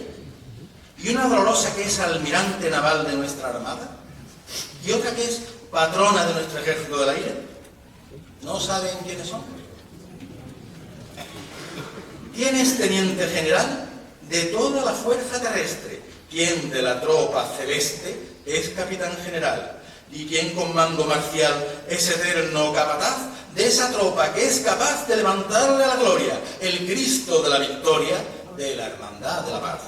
y una dolorosa que es almirante naval de nuestra armada, y otra que es patrona de nuestro ejército del aire. ¿No saben quiénes son? ¿Quién es teniente general de toda la fuerza terrestre? ¿Quién de la tropa celeste es capitán general? ¿Y quién con mando marcial es eterno capataz de esa tropa que es capaz de levantarle a la gloria, el Cristo de la victoria, de la hermandad de la paz?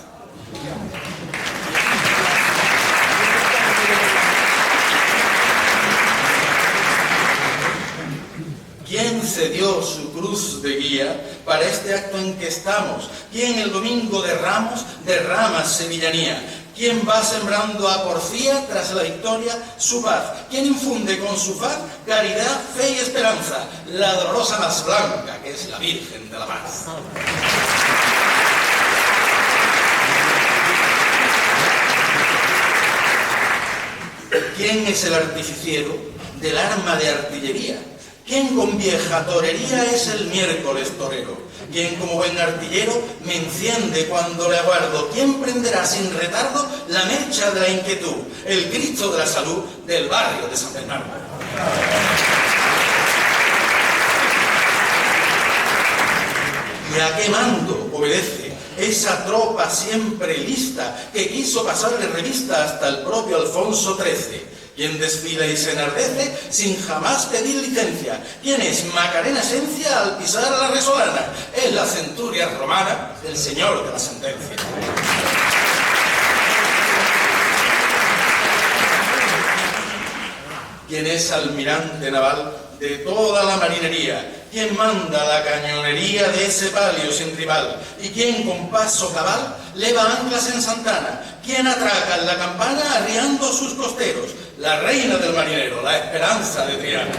¿Quién cedió su cruz de guía para este acto en que estamos? ¿Quién el domingo de Ramos derrama sevillanía? ¿Quién va sembrando a porfía tras la victoria su paz? ¿Quién infunde con su faz caridad, fe y esperanza? La dolorosa más blanca, que es la Virgen de la Paz. ¿Quién es el artificiero del arma de artillería? ¿Quién con vieja torería es el miércoles torero? ¿Quién como buen artillero me enciende cuando le aguardo? ¿Quién prenderá sin retardo la mecha de la inquietud? El Cristo de la salud del barrio de San Bernardo. ¿Y a qué mando obedece esa tropa siempre lista que quiso pasarle revista hasta el propio Alfonso XIII? ¿Quién desfila y se enardece sin jamás pedir licencia? ¿Quién es Macarena Esencia al pisar a la resolana? Es la centuria romana del señor de la sentencia. ¿Quién es almirante naval de toda la marinería? ¿Quién manda la cañonería de ese palio sin rival? ¿Y quién con paso cabal leva anclas en Santana? ¿Quién atraca en la campana arriando sus costeros? La reina del marinero, la esperanza de Triana.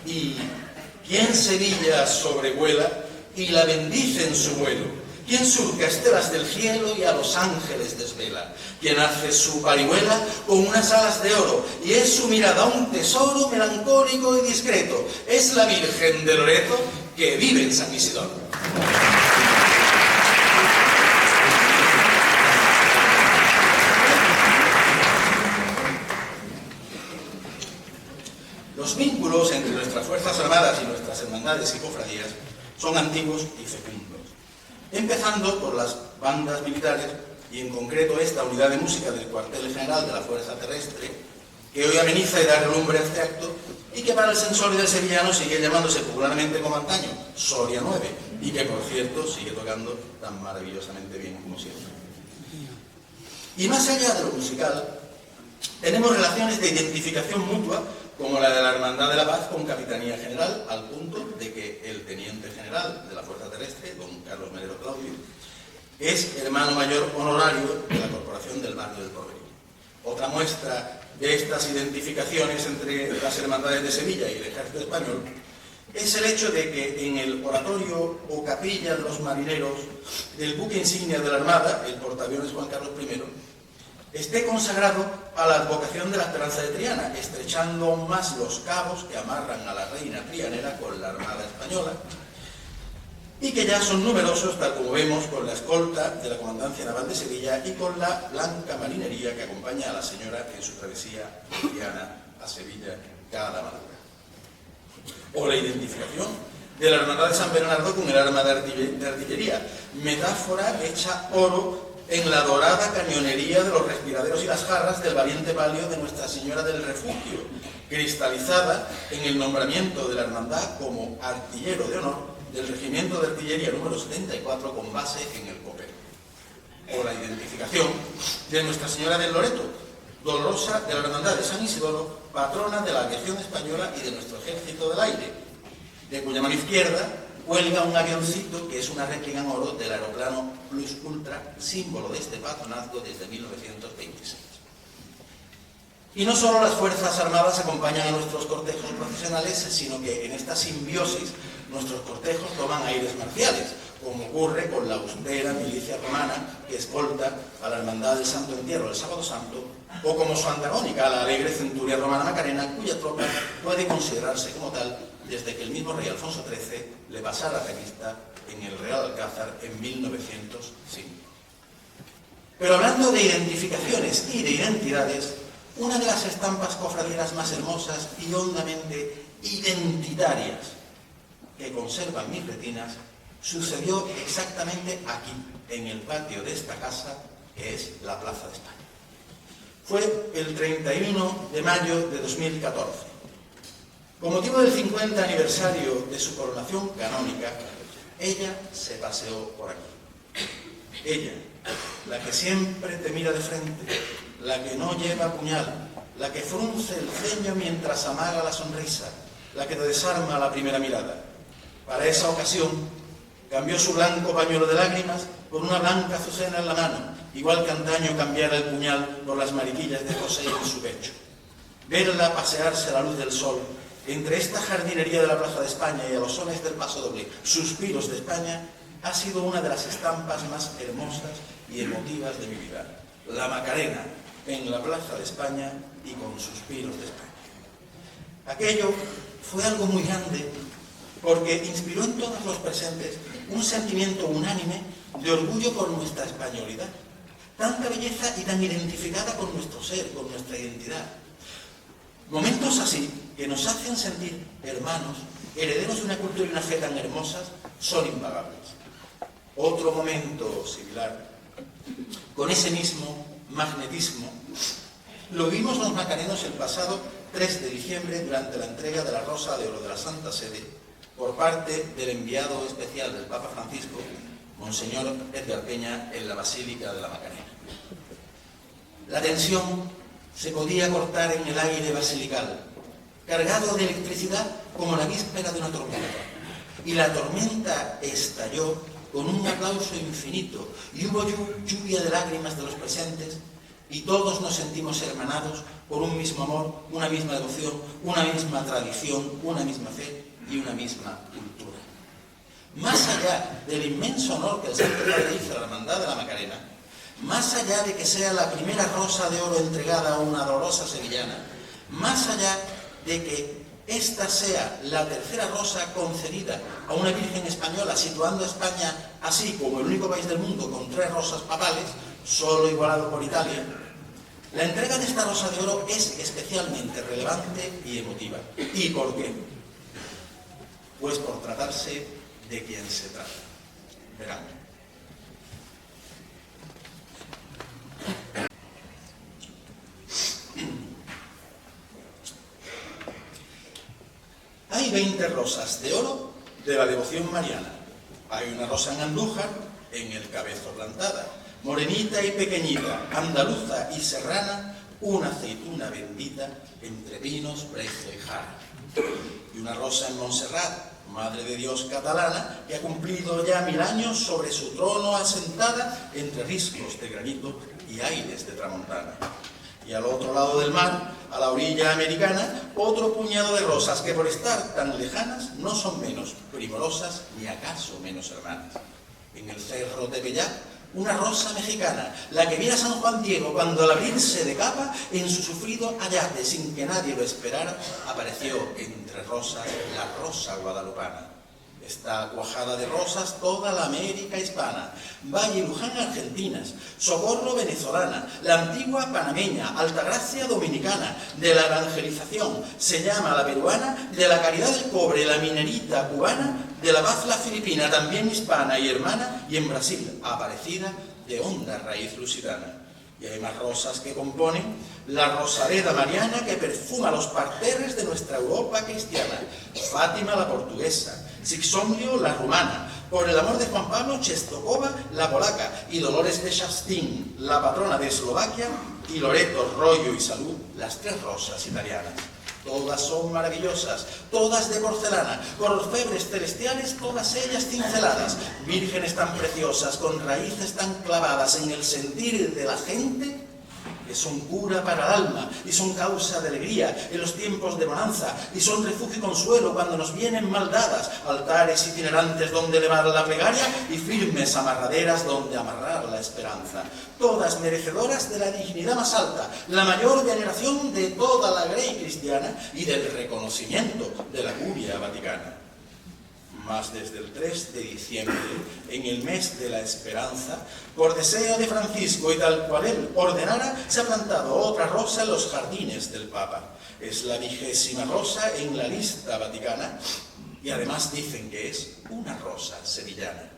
¿Y quién Sevilla sobrevuela y la bendice en su vuelo? ¿Quién surca estelas del cielo y a los ángeles desvela? ¿Quién hace su parihuela con unas alas de oro y es su mirada un tesoro melancólico y discreto? Es la Virgen de Loreto que vive en San Isidoro. Los vínculos entre nuestras Fuerzas Armadas y nuestras hermandades y cofradías son antiguos y fecundos, empezando por las bandas militares y en concreto esta unidad de música del cuartel general de la Fuerza Terrestre, que hoy ameniza y da relumbre a este acto y que para el sensorio del sevillano sigue llamándose popularmente como antaño, Soria 9, y que por cierto sigue tocando tan maravillosamente bien como siempre. Y más allá de lo musical, tenemos relaciones de identificación mutua como la de la Hermandad de la Paz con Capitanía General, al punto de que el Teniente General de la Fuerza Terrestre, don Carlos Melero Claudio, es hermano mayor honorario de la Corporación del Barrio del Porvenir. Otra muestra de estas identificaciones entre las hermandades de Sevilla y el Ejército Español es el hecho de que en el oratorio o capilla de los marineros del buque insignia de la Armada, el portaaviones Juan Carlos I, esté consagrado a la advocación de la Esperanza de Triana, estrechando aún más los cabos que amarran a la reina trianera con la Armada Española, y que ya son numerosos, tal como vemos, con la escolta de la Comandancia Naval de Sevilla y con la blanca marinería que acompaña a la señora en su travesía de Triana a Sevilla cada madrugada. O la identificación de la Hermandad de San Bernardo con el arma de artillería, metáfora hecha oro en la dorada cañonería de los respiraderos y las jarras del valiente palio de Nuestra Señora del Refugio, cristalizada en el nombramiento de la hermandad como artillero de honor del Regimiento de Artillería número 74 con base en el Copero. O la identificación de Nuestra Señora del Loreto, dolorosa de la Hermandad de San Isidoro, patrona de la aviación española y de nuestro Ejército del Aire, de cuya mano izquierda cuelga un avioncito que es una réplica en oro del aeroplano Plus Ultra, símbolo de este patronazgo desde 1926. Y no solo las Fuerzas Armadas acompañan a nuestros cortejos profesionales, sino que en esta simbiosis nuestros cortejos toman aires marciales, como ocurre con la austera milicia romana que escolta a la Hermandad del Santo Entierro el Sábado Santo, o como su antagónica, la alegre centuria romana Macarena, cuya tropa puede considerarse como tal desde que el mismo rey Alfonso XIII le pasara revista en el Real Alcázar en 1905. Pero hablando de identificaciones y de identidades, una de las estampas cofradieras más hermosas y hondamente identitarias que conservan mis retinas sucedió exactamente aquí, en el patio de esta casa, que es la Plaza de España. Fue el 31 de mayo de 2014. Con motivo del 50 aniversario de su coronación canónica, ella se paseó por aquí. Ella, la que siempre te mira de frente, la que no lleva puñal, la que frunce el ceño mientras amaga la sonrisa, la que te desarma a la primera mirada. Para esa ocasión, cambió su blanco pañuelo de lágrimas por una blanca azucena en la mano, igual que antaño cambiara el puñal por las mariquillas de José en su pecho. Verla pasearse a la luz del sol, entre esta jardinería de la Plaza de España y a los sones del Paso Doble, suspiros de España, ha sido una de las estampas más hermosas y emotivas de mi vida. La Macarena en la Plaza de España y con suspiros de España. Aquello fue algo muy grande porque inspiró en todos los presentes un sentimiento unánime de orgullo por nuestra españolidad, tanta belleza y tan identificada con nuestro ser, con nuestra identidad. Momentos así, que nos hacen sentir hermanos, herederos de una cultura y una fe tan hermosas, son impagables. Otro momento similar, con ese mismo magnetismo, lo vimos los macarenos el pasado 3 de diciembre durante la entrega de la Rosa de Oro de la Santa Sede por parte del enviado especial del Papa Francisco, Monseñor Edgar Peña, en la Basílica de la Macarena. La tensión se podía cortar en el aire basilical, cargado de electricidad como la víspera de una tormenta. Y la tormenta estalló con un aplauso infinito y hubo lluvia de lágrimas de los presentes y todos nos sentimos hermanados por un mismo amor, una misma devoción, una misma tradición, una misma fe y una misma cultura. Más allá del inmenso honor que el Santo Padre hizo a la Hermandad de la Macarena, más allá de que sea la primera rosa de oro entregada a una dolorosa sevillana, más allá de que esta sea la tercera rosa concedida a una virgen española, situando a España así como el único país del mundo con 3 rosas papales, solo igualado por Italia, la entrega de esta rosa de oro es especialmente relevante y emotiva. ¿Y por qué? Pues por tratarse de quien se trata. Verán. Hay 20 rosas de oro de la devoción mariana. Hay una rosa en Andújar, en el Cabezo plantada, morenita y pequeñita, andaluza y serrana, una aceituna bendita entre pinos, brezo y jara. Y una rosa en Montserrat, Madre de Dios catalana, que ha cumplido ya 1000 años sobre su trono asentada entre riscos de granito y aires de tramontana. Y al otro lado del mar, a la orilla americana, otro puñado de rosas que por estar tan lejanas no son menos primorosas ni acaso menos hermanas. En el Cerro de Tepeyac, una rosa mexicana, la que viera San Juan Diego cuando al abrirse de capa, en su sufrido ayate, sin que nadie lo esperara, apareció entre rosas la rosa guadalupana. Está cuajada de rosas toda la América hispana, Valle y Luján argentinas, Socorro venezolana, la antigua panameña, Altagracia dominicana, de la evangelización, se llama la peruana, de la caridad del cobre, la minerita cubana, de la paz la filipina, también hispana y hermana, y en Brasil, Aparecida, de honda raíz lusitana. Y hay más rosas que componen la rosaleda mariana que perfuma los parterres de nuestra Europa cristiana, Fátima la portuguesa, Sixomlio la rumana, por el amor de Juan Pablo, Czestochowa la polaca, y Dolores de Chastín, la patrona de Eslovaquia, y Loreto, Rollo y Salud, las 3 rosas italianas. Todas son maravillosas, todas de porcelana, con orfebres celestiales, todas ellas cinceladas, vírgenes tan preciosas, con raíces tan clavadas en el sentir de la gente, que son cura para el alma y son causa de alegría en los tiempos de bonanza y son refugio y consuelo cuando nos vienen maldadas, altares itinerantes donde elevar la plegaria y firmes amarraderas donde amarrar la esperanza. Todas merecedoras de la dignidad más alta, la mayor veneración de toda la grey cristiana y del reconocimiento de la curia vaticana. Mas desde el 3 de diciembre, en el mes de la esperanza, por deseo de Francisco y tal cual él ordenara, se ha plantado otra rosa en los jardines del Papa. Es la 20ª rosa en la lista vaticana y además dicen que es una rosa sevillana.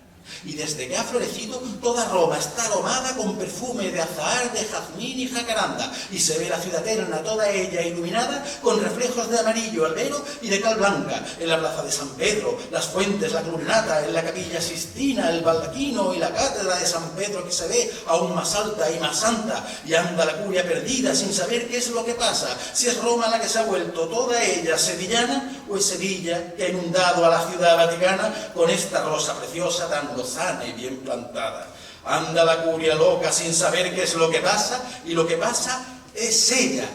Y desde que ha florecido, toda Roma está aromada con perfume de azahar, de jazmín y jacaranda, y se ve la ciudad eterna, toda ella iluminada con reflejos de amarillo albero y de cal blanca, en la plaza de San Pedro, las fuentes, la columnata, en la capilla Sistina, el baldaquino y la cátedra de San Pedro que se ve aún más alta y más santa, y anda la curia perdida sin saber qué es lo que pasa, si es Roma la que se ha vuelto toda ella sevillana, o es Sevilla que ha inundado a la ciudad vaticana con esta rosa preciosa tan lozana y bien plantada. Anda la curia loca sin saber qué es lo que pasa, y lo que pasa es ella.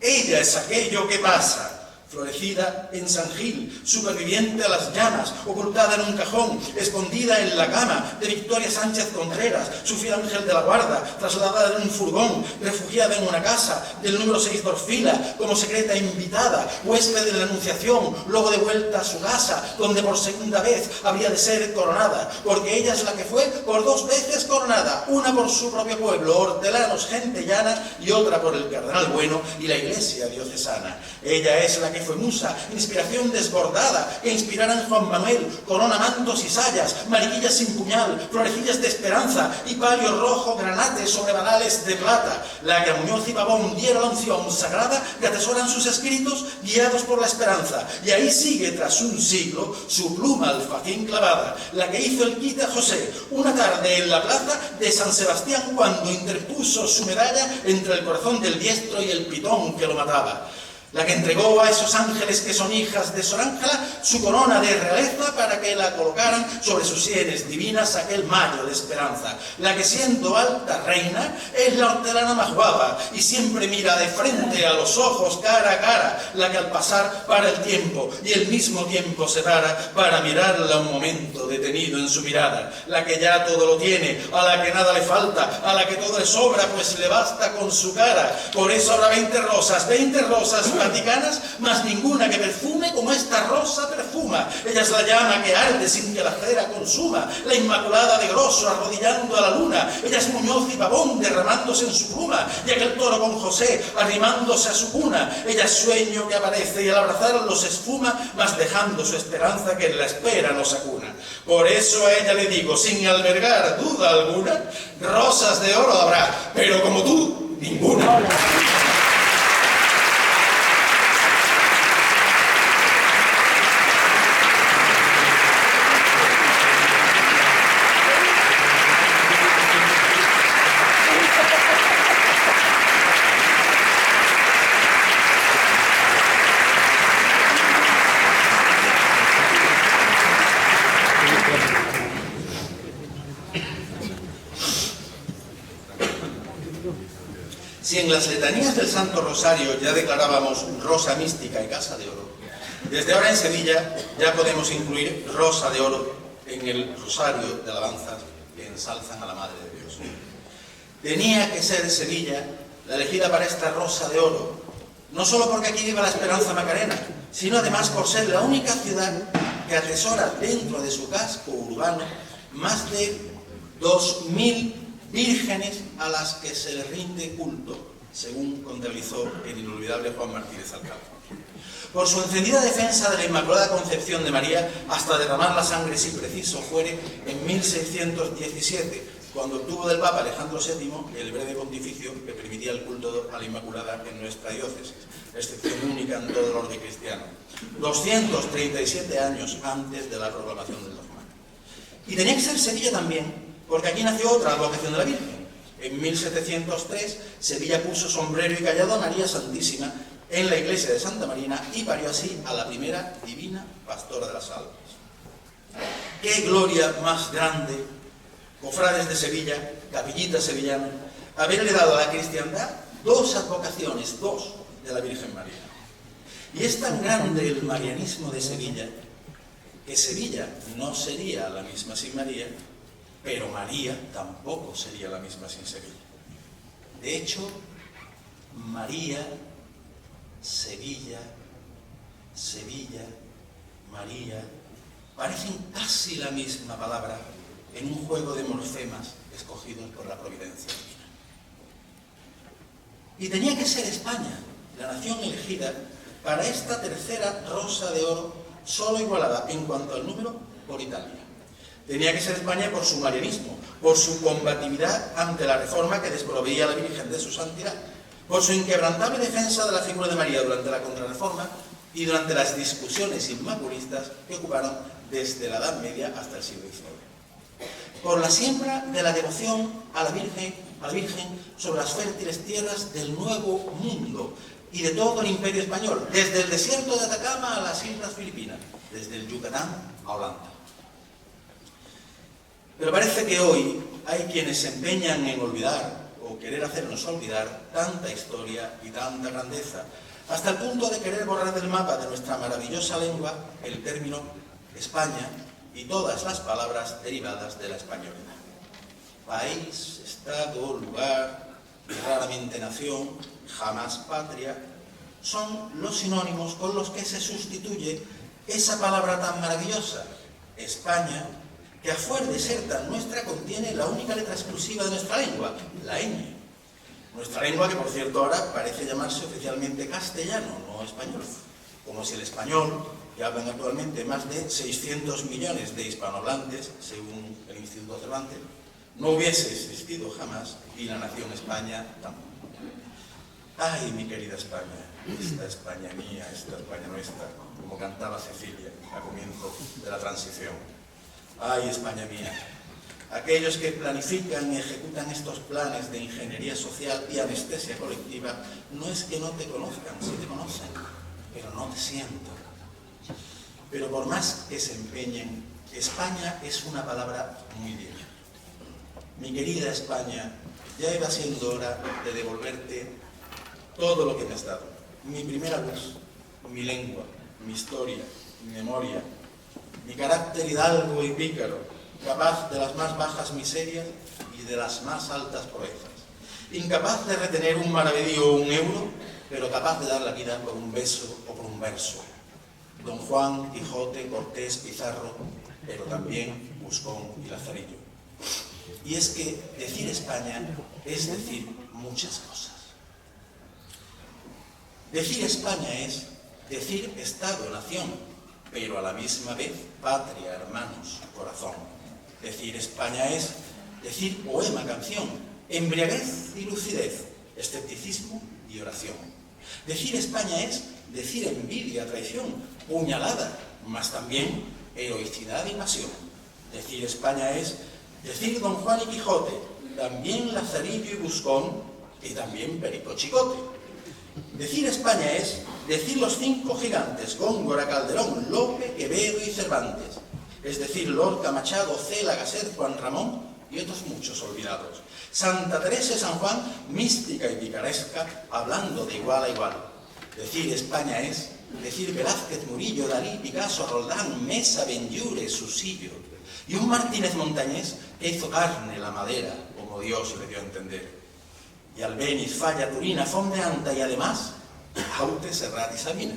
Ella es aquello que pasa. Florecida en San Gil, superviviente a las llamas, ocultada en un cajón, escondida en la cama de Victoria Sánchez Contreras, su fiel ángel de la guarda, trasladada en un furgón, refugiada en una casa del número 6 de Orfila, como secreta invitada, huésped de la Anunciación, luego de vuelta a su casa, donde por segunda vez habría de ser coronada, porque ella es la que fue por 2 veces coronada, una por su propio pueblo, hortelanos, gente llana, y otra por el cardenal Bueno y la iglesia diocesana. Ella es la que fue musa, inspiración desbordada, que inspiraran Juan Manuel, corona, mantos y sayas, mariquillas sin puñal, florecillas de esperanza y palio rojo granate sobre varales de plata, la que a Muñoz y Pavón diera la unción sagrada que atesoran sus escritos guiados por la esperanza, y ahí sigue tras un siglo su pluma alfacín clavada, la que hizo el quite a José una tarde en la plaza de San Sebastián cuando interpuso su medalla entre el corazón del diestro y el pitón que lo mataba. La que entregó a esos ángeles que son hijas de Sor Ángela su corona de realeza para que la colocaran sobre sus sienes divinas aquel mayo de esperanza. La que siendo alta reina es la hortelana más guapa y siempre mira de frente a los ojos cara a cara. La que al pasar para el tiempo y el mismo tiempo se para mirarla un momento detenido en su mirada. La que ya todo lo tiene, a la que nada le falta, a la que todo le sobra pues le basta con su cara. Por eso habrá 20 rosas vaticanas, más ninguna que perfume como esta rosa perfuma. Ella es la llama que arde sin que la cera consuma, la inmaculada de Grosso arrodillando a la luna. Ella es Muñoz y Pavón derramándose en su pluma, y aquel toro con José arrimándose a su cuna. Ella es sueño que aparece y al abrazarlo se esfuma, mas dejando su esperanza que en la espera nos acuna. Por eso a ella le digo, sin albergar duda alguna, rosas de oro habrá, pero como tú, ninguna. Si en las letanías del Santo Rosario ya declarábamos rosa mística y casa de oro, desde ahora en Sevilla ya podemos incluir rosa de oro en el rosario de alabanzas que ensalzan a la Madre de Dios. Tenía que ser Sevilla la elegida para esta rosa de oro, no solo porque aquí viva la esperanza macarena, sino además por ser la única ciudad que atesora dentro de su casco urbano más de 2000 vírgenes a las que se le rinde culto, según contabilizó el inolvidable Juan Martínez Alcázar. Por su encendida defensa de la Inmaculada Concepción de María, hasta derramar la sangre si preciso fuere, en 1617, cuando obtuvo del Papa Alejandro VII el breve pontificio que permitía el culto a la Inmaculada en nuestra diócesis, excepción única en todo el orden cristiano, 237 años antes de la proclamación del dogma. Y tenía que ser Sevilla también, porque aquí nació otra advocación de la Virgen. En 1703, Sevilla puso sombrero y callado a María Santísima en la iglesia de Santa Marina y parió así a la primera divina pastora de las almas. ¡Qué gloria más grande, cofrades de Sevilla, capillita sevillana, haberle dado a la cristiandad 2 advocaciones, 2 de la Virgen María! Y es tan grande el marianismo de Sevilla, que Sevilla no sería la misma sin María, pero María tampoco sería la misma sin Sevilla. De hecho, María, Sevilla, Sevilla, María, parecen casi la misma palabra en un juego de morfemas escogidos por la providencia divina. Y tenía que ser España, la nación elegida, para esta tercera rosa de oro, solo igualada en cuanto al número por Italia. Tenía que ser España por su marianismo, por su combatividad ante la reforma que desproveía a la Virgen de su santidad, por su inquebrantable defensa de la figura de María durante la Contrarreforma y durante las discusiones inmaculistas que ocuparon desde la Edad Media hasta el siglo XIX. Por la siembra de la devoción a la Virgen sobre las fértiles tierras del Nuevo Mundo y de todo el Imperio Español, desde el desierto de Atacama a las Islas Filipinas, desde el Yucatán a Holanda. Pero parece que hoy hay quienes se empeñan en olvidar o querer hacernos olvidar tanta historia y tanta grandeza, hasta el punto de querer borrar del mapa de nuestra maravillosa lengua el término España y todas las palabras derivadas de la españolidad. País, estado, lugar, raramente nación, jamás patria, son los sinónimos con los que se sustituye esa palabra tan maravillosa, España, que a fuer de ser tan nuestra contiene la única letra exclusiva de nuestra lengua, la ñ. Nuestra lengua que, por cierto, ahora parece llamarse oficialmente castellano, no español, como si el español, que hablan actualmente más de 600 millones de hispanohablantes, según el Instituto Cervantes, no hubiese existido jamás y la nación España tampoco. ¡Ay, mi querida España! Esta España mía, esta España nuestra, como cantaba Cecilia a comienzo de la transición. ¡Ay, España mía! Aquellos que planifican y ejecutan estos planes de ingeniería social y anestesia colectiva, no es que no te conozcan, sí te conocen, pero no te sienten. Pero por más que se empeñen, España es una palabra muy vieja. Mi querida España, ya iba siendo hora de devolverte todo lo que me has dado. Mi primera luz, mi lengua, mi historia, mi memoria, mi carácter hidalgo y pícaro, capaz de las más bajas miserias y de las más altas proezas. Incapaz de retener un maravedí o un euro, pero capaz de dar la vida por un beso o por un verso. Don Juan, Quijote, Cortés, Pizarro, pero también Buscón y Lazarillo. Y es que decir España es decir muchas cosas. Decir España es decir Estado-nación, pero a la misma vez patria, hermanos, corazón. Decir España es decir poema-canción, embriaguez y lucidez, escepticismo y oración. Decir España es decir envidia, traición, puñalada, mas también heroicidad y pasión. Decir España es decir Don Juan y Quijote, también Lazarillo y Buscón y también Perico Chicote. Decir España es decir los 5 gigantes, Góngora, Calderón, Lope, Quevedo y Cervantes. Es decir, Lorca, Machado, Cela, Gasset, Juan Ramón y otros muchos olvidados. Santa Teresa de San Juan, mística y picaresca, hablando de igual a igual. Decir España es decir Velázquez, Murillo, Dalí, Picasso, Roldán, Mesa, Benlliure, Susillo y un Martínez Montañés que hizo carne la madera, como Dios le dio a entender. Y Albéniz, Falla, Turina, Font de Anta y además Aute, Serrat y Sabina.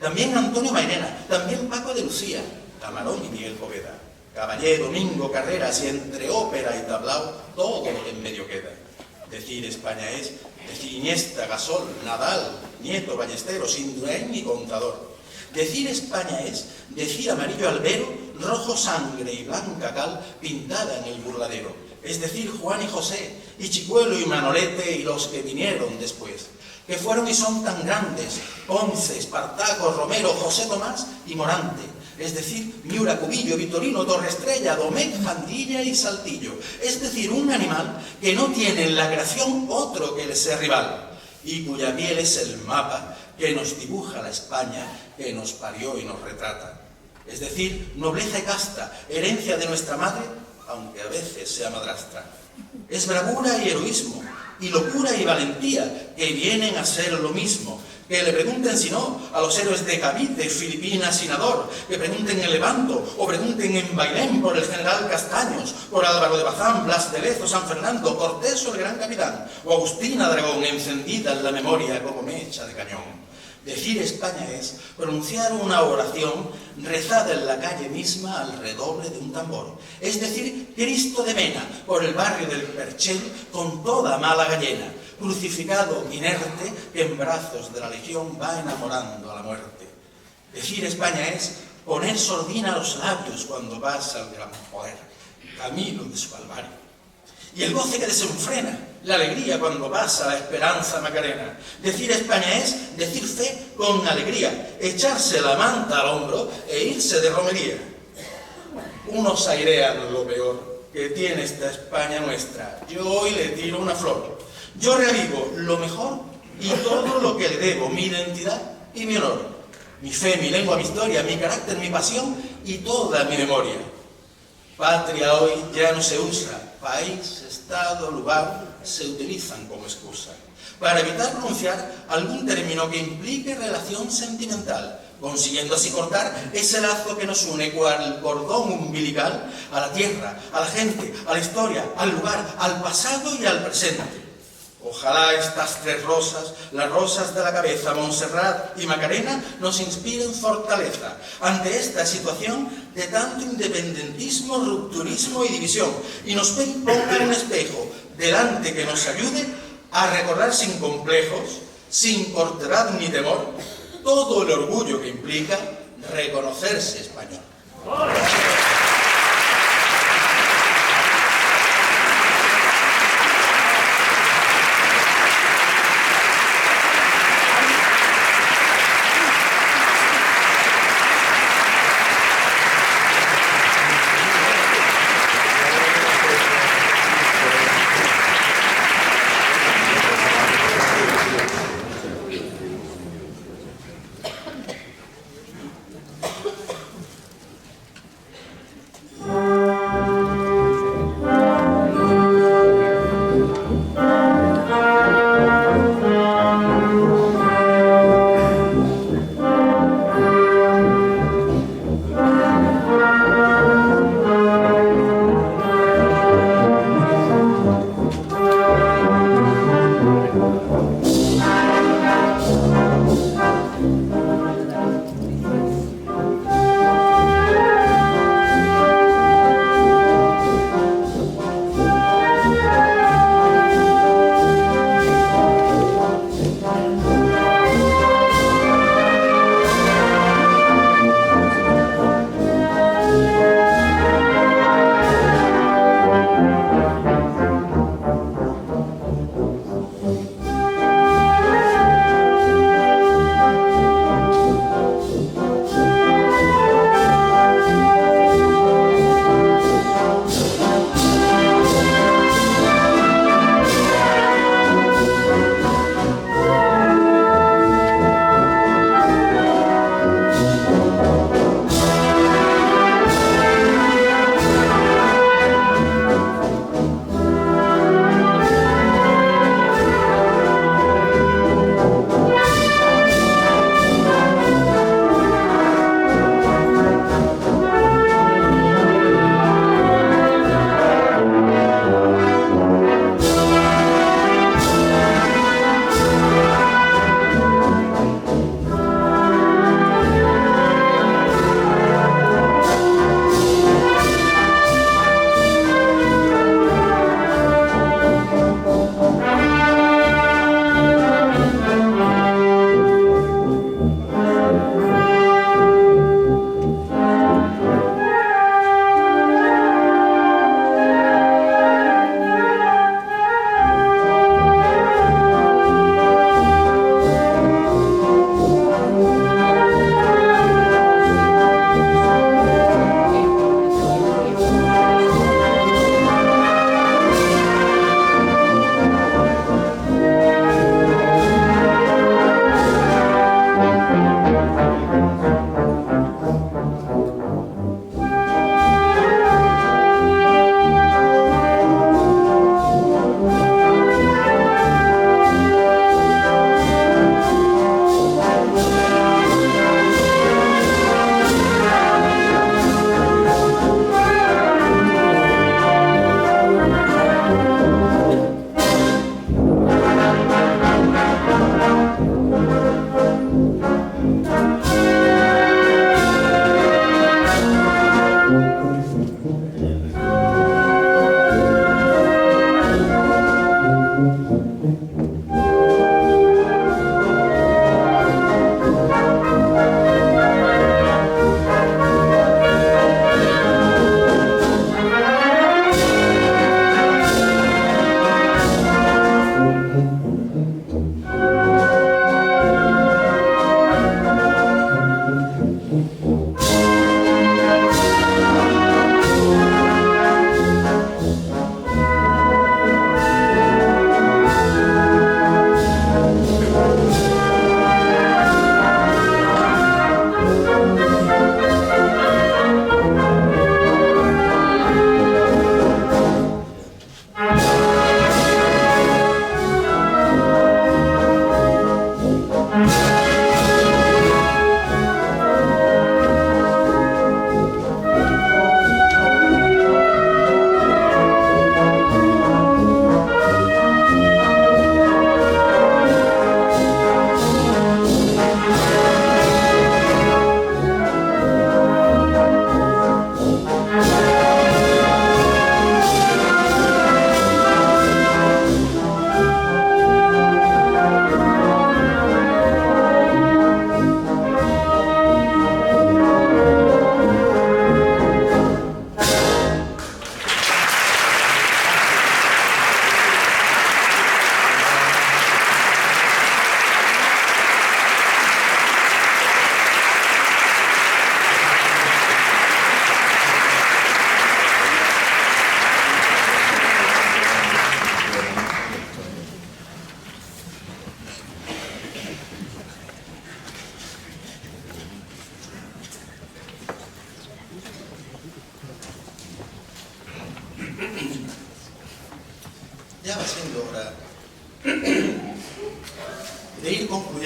También Antonio Mairena, también Paco de Lucía, Camarón y Miguel Poveda, Caballero, Domingo, Carreras y entre ópera y tablao, todo lo que en medio queda. Decir España es decir Iniesta, Gasol, Nadal, Nieto, Ballesteros, Indurain y Contador. Decir España es decir amarillo albero, rojo sangre y blanca cal pintada en el burladero. Es decir Juan y José, y Chicuelo y Manolete y los que vinieron después, que fueron y son tan grandes, Ponce, Espartaco, Romero, José Tomás y Morante. Es decir, Miura, Cubillo, Vitorino, Torreestrella, Domecq, Jandilla y Saltillo. Es decir, un animal que no tiene en la creación otro que le sea rival y cuya piel es el mapa que nos dibuja la España que nos parió y nos retrata. Es decir, nobleza y casta, herencia de nuestra madre, aunque a veces sea madrastra. Es bravura y heroísmo, y locura y valentía, que vienen a ser lo mismo. Que le pregunten, si no, a los héroes de Cavite, Filipinas y Nador, que pregunten en Levanto, o pregunten en Bailén por el general Castaños, por Álvaro de Bazán, Blas de Lezo, San Fernando, Cortés o el gran capitán, o Agustina Dragón, encendida en la memoria como mecha de cañón. Decir España es pronunciar una oración rezada en la calle misma al redoble de un tambor. Es decir, Cristo de Mena, por el barrio del Perchel, con toda Málaga llena, crucificado inerte, que en brazos de la legión va enamorando a la muerte. Decir España es poner sordina a los labios cuando vas al gran poder, camino de su calvario. Y el goce que desenfrena, la alegría cuando vas a la esperanza macarena. Decir España es decir fe con alegría, echarse la manta al hombro e irse de romería. Unos airean lo peor que tiene esta España nuestra. Yo hoy le tiro una flor. Yo reavivo lo mejor y todo lo que le debo, mi identidad y mi honor, mi fe, mi lengua, mi historia, mi carácter, mi pasión y toda mi memoria. Patria hoy ya no se usa, país, estado, lugar se utilizan como excusa para evitar pronunciar algún término que implique relación sentimental, consiguiendo así cortar ese lazo que nos une cual cordón umbilical a la tierra, a la gente, a la historia, al lugar, al pasado y al presente. Ojalá estas tres rosas, las rosas de la cabeza, Montserrat y Macarena, nos inspiren fortaleza ante esta situación de tanto independentismo, rupturismo y división, y nos pongan un espejo delante que nos ayude a recordar sin complejos, sin cortedad ni temor, todo el orgullo que implica reconocerse español.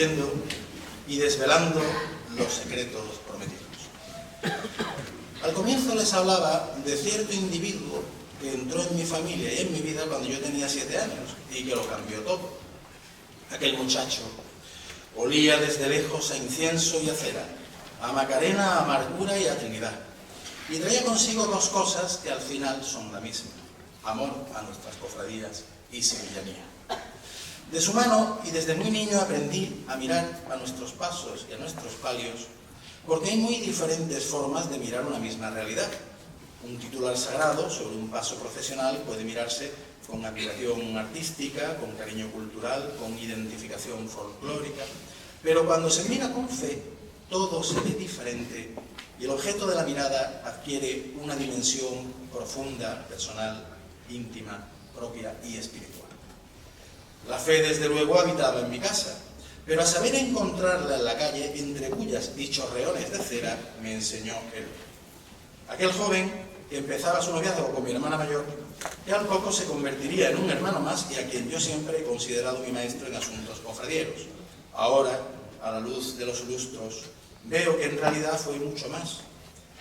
descubriendo y desvelando los secretos prometidos. Al comienzo les hablaba de cierto individuo que entró en mi familia y en mi vida cuando yo tenía 7 años y que lo cambió todo. Aquel muchacho olía desde lejos a incienso y a cera, a Macarena, a amargura y a Trinidad. Y traía consigo 2 cosas que al final son la misma: amor a nuestras cofradías y sevillanía. De su mano y desde muy niño aprendí a mirar a nuestros pasos y a nuestros palios, porque hay muy diferentes formas de mirar una misma realidad. Un titular sagrado sobre un paso procesional puede mirarse con admiración artística, con cariño cultural, con identificación folclórica, pero cuando se mira con fe, todo se ve diferente y el objeto de la mirada adquiere una dimensión profunda, personal, íntima, propia y espiritual. La fe, desde luego, habitaba en mi casa, pero a saber encontrarla en la calle, entre bullas y chorreones de cera, me enseñó él. Aquel joven que empezaba su noviazgo con mi hermana mayor, que al poco se convertiría en un hermano más y a quien yo siempre he considerado mi maestro en asuntos cofradieros. Ahora, a la luz de los lustros, veo que en realidad fue mucho más.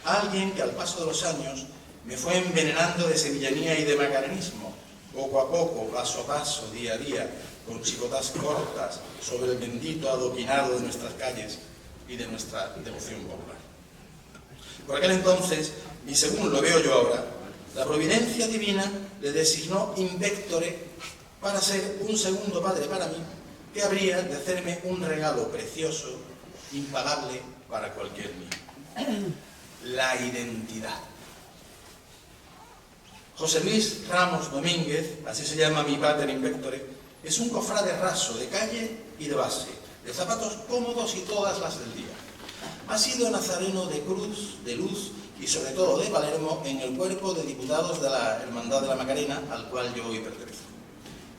Alguien que al paso de los años me fue envenenando de sevillanía y de macarenismo, poco a poco, paso a paso, día a día, con chicotas cortas sobre el bendito adoquinado de nuestras calles y de nuestra devoción popular. Por aquel entonces, y según lo veo yo ahora, la providencia divina le designó in pectore para ser un segundo padre para mí, que habría de hacerme un regalo precioso, impagable para cualquier niño: la identidad. José Luis Ramos Domínguez, así se llama mi pater in pectore, es un cofrade raso de calle y de base, de zapatos cómodos y todas las del día. Ha sido nazareno de cruz, de luz y sobre todo de Palermo en el cuerpo de diputados de la Hermandad de la Macarena, al cual yo hoy pertenezco.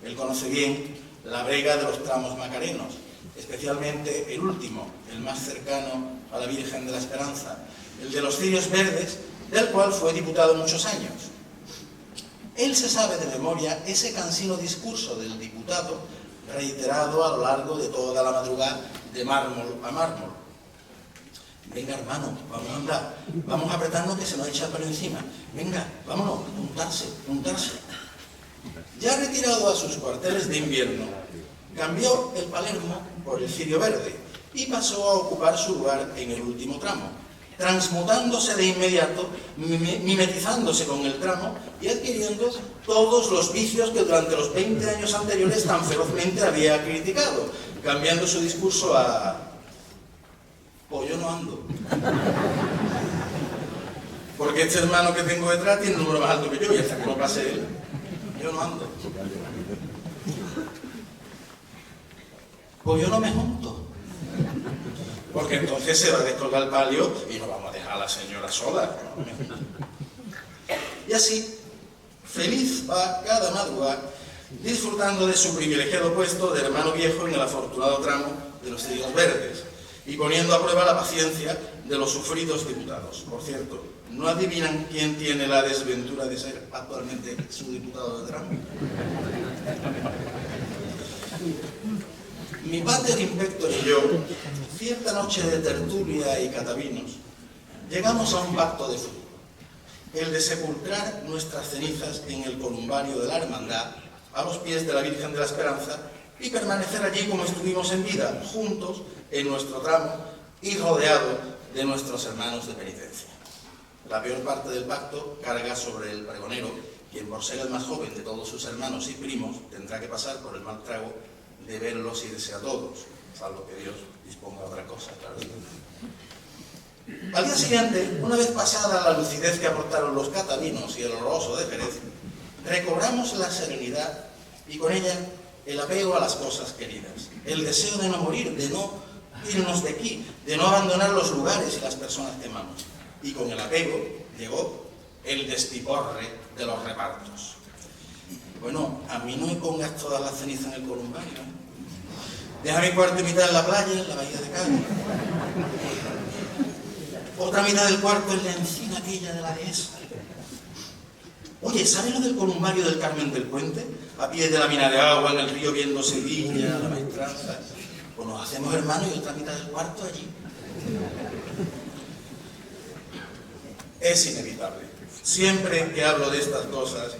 Él conoce bien la brega de los tramos macarenos, especialmente el último, el más cercano a la Virgen de la Esperanza, el de los cirios verdes, del cual fue diputado muchos años. Él se sabe de memoria ese cansino discurso del diputado, reiterado a lo largo de toda la madrugada, de mármol a mármol. Venga, hermano, vamos a andar, vamos a apretarnos que se nos echa el pelo encima. Venga, vámonos, juntarse. Ya retirado a sus cuarteles de invierno, cambió el Palermo por el cirio verde y pasó a ocupar su lugar en el último tramo, transmutándose de inmediato, mimetizándose con el tramo y adquiriendo todos los vicios que durante los 20 años anteriores tan ferozmente había criticado, cambiando su discurso a: pues yo no ando. Porque este hermano que tengo detrás tiene un número más alto que yo y hasta que no pase él, yo no ando. Pues yo no me junto. Porque entonces se va a descolgar el palio y no vamos a dejar a la señora sola. Y así, feliz va cada madrugada, disfrutando de su privilegiado puesto de hermano viejo en el afortunado tramo de los cirios verdes y poniendo a prueba la paciencia de los sufridos diputados. Por cierto, ¿no adivinan quién tiene la desventura de ser actualmente su diputado de tramo? Mi pater in pectore y yo, cierta noche de tertulia y catavinos, llegamos a un pacto de futuro: el de sepultar nuestras cenizas en el columbario de la Hermandad, a los pies de la Virgen de la Esperanza, y permanecer allí como estuvimos en vida, juntos en nuestro tramo y rodeados de nuestros hermanos de penitencia. La peor parte del pacto carga sobre el pregonero, quien por ser el más joven de todos sus hermanos y primos tendrá que pasar por el mal trago de verlos irse a todos, salvo que Dios disponga otra cosa, claro. Al día siguiente, una vez pasada la lucidez que aportaron los catavinos y el horroroso de Jerez, recobramos la serenidad y con ella el apego a las cosas queridas, el deseo de no morir, de no irnos de aquí, de no abandonar los lugares y las personas que amamos. Y con el apego llegó el despiporre de los repartos. Bueno, a mí no me pongas todas las cenizas en el columbario, ¿eh? Deja mi cuarto y mitad en la playa, en la bahía de Cádiz. Otra mitad del cuarto en la encina aquella de la dehesa. Oye, ¿sabes lo del columbario del Carmen del Puente? A pie de la mina de agua, en el río viendo Sevilla, la maestranza. pues nos hacemos hermanos y otra mitad del cuarto allí. Es inevitable. Siempre que hablo de estas cosas,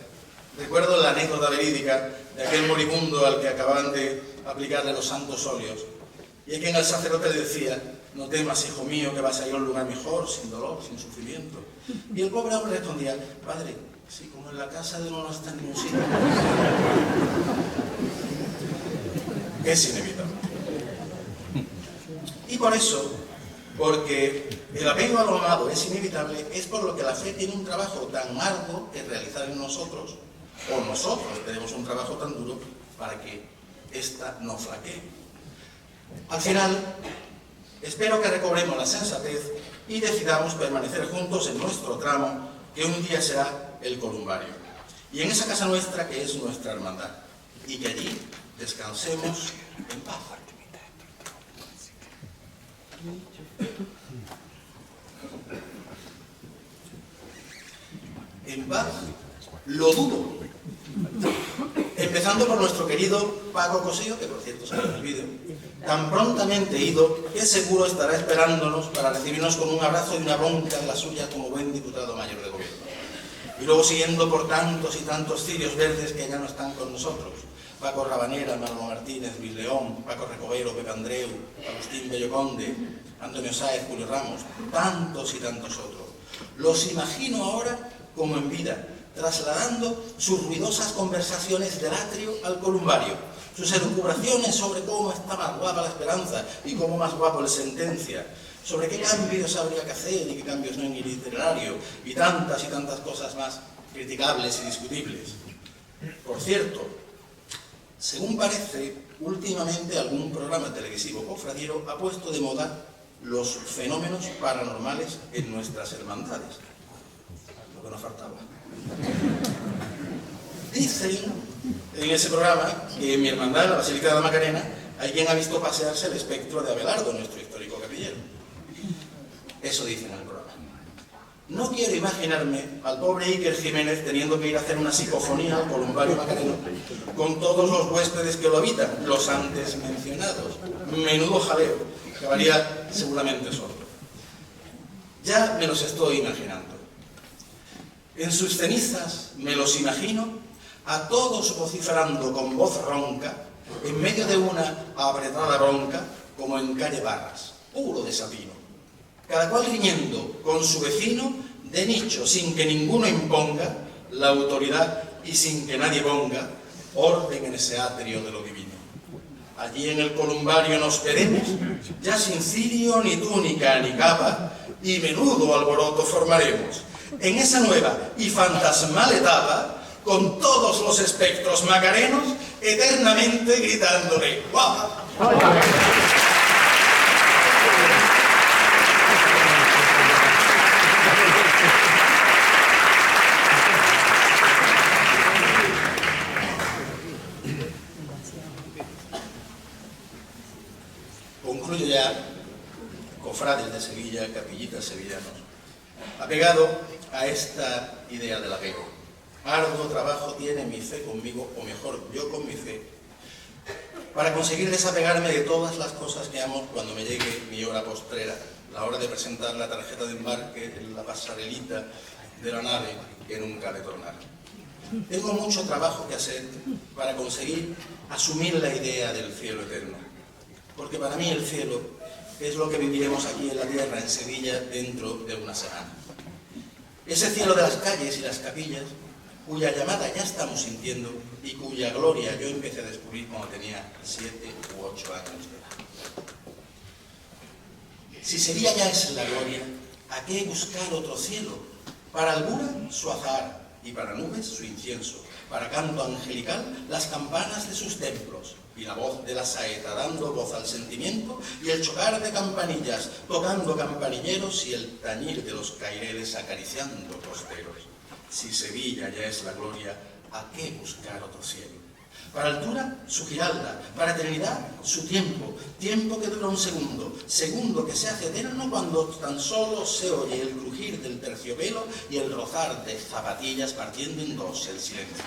recuerdo la anécdota verídica de aquel moribundo al que acababan de aplicarle los santos óleos, y a quien el sacerdote le decía: no temas, hijo mío, que vas a ir a un lugar mejor, sin dolor, sin sufrimiento. Y el pobre hombre respondía: padre, sí, como en la casa de uno no está en ningún sitio. Es inevitable. Y por eso, porque el apego a lo amado es inevitable, es por lo que la fe tiene un trabajo tan arduo que realizar en nosotros, o nosotros tenemos un trabajo tan duro para que ésta no flaquee. Al final, espero que recobremos la sensatez y decidamos permanecer juntos en nuestro tramo, que un día será el columbario, y en esa casa nuestra que es nuestra hermandad, y que allí descansemos en paz. En paz, lo dudo. Empezando por nuestro querido Paco Cosío, que por cierto sale en el vídeo, tan prontamente ido, que seguro estará esperándonos para recibirnos con un abrazo y una bronca de la suya como buen diputado mayor de gobierno. Y luego siguiendo por tantos y tantos cirios verdes que ya no están con nosotros: Paco Rabanera, Manolo Martínez, Luis León, Paco Recovero, Pepe Andreu, Agustín Belloconde, Antonio Sáez, Julio Ramos, tantos y tantos otros. Los imagino ahora como en vida, trasladando sus ruidosas conversaciones del atrio al columbario, sus elucubraciones sobre cómo está más guapa la esperanza y cómo más guapo el sentencia, sobre qué cambios habría que hacer y qué cambios no en el literario, y tantas cosas más criticables y discutibles. Por cierto, según parece, últimamente algún programa televisivo cofradiero ha puesto de moda los fenómenos paranormales en nuestras hermandades. Lo que nos faltaba. Dicen en ese programa que en mi hermandad, en la Basílica de la Macarena, hay quien ha visto pasearse el espectro de Abelardo, nuestro histórico capillero. Eso dicen en el programa. No quiero imaginarme al pobre Iker Jiménez teniendo que ir a hacer una psicofonía al columbario macareno con todos los huéspedes que lo habitan, los antes mencionados. Menudo jaleo, acabaría seguramente sordo. Ya me los estoy imaginando. En sus cenizas me los imagino a todos vociferando con voz ronca en medio de una apretada bronca como en calle Barras, puro desatino. Cada cual riñendo con su vecino de nicho sin que ninguno imponga la autoridad y sin que nadie ponga orden en ese atrio de lo divino. Allí en el columbario nos veremos, ya sin cirio, ni túnica, ni capa, y menudo alboroto formaremos. En esa nueva y fantasmal etapa, con todos los espectros macarenos, eternamente gritándole ¡guapa! Concluyo ya, cofrades de Sevilla, capillitas sevillanos, apegado a esta idea del apego. Arduo trabajo tiene mi fe conmigo, o mejor, yo con mi fe, para conseguir desapegarme de todas las cosas que amo cuando me llegue mi hora postrera, la hora de presentar la tarjeta de embarque en la pasarelita de la nave que nunca ha de tornar. Tengo mucho trabajo que hacer para conseguir asumir la idea del cielo eterno, porque para mí el cielo es lo que viviremos aquí en la tierra, en Sevilla, dentro de una semana. Ese cielo de las calles y las capillas, cuya llamada ya estamos sintiendo y cuya gloria yo empecé a descubrir cuando tenía 7 u 8 años de edad. Si Sevilla ya es la gloria, ¿a qué buscar otro cielo? Para Albura, su azahar, y para nubes, su incienso, para canto angelical, las campanas de sus templos, y la voz de la saeta dando voz al sentimiento, y el chocar de campanillas tocando campanilleros, y el tañir de los caireles acariciando costeros. Si Sevilla ya es la gloria, ¿a qué buscar otro cielo? Para altura, su giralda, para eternidad, su tiempo, tiempo que dura un segundo, segundo que se hace eterno cuando tan solo se oye el crujir del terciopelo y el rozar de zapatillas partiendo en dos el silencio.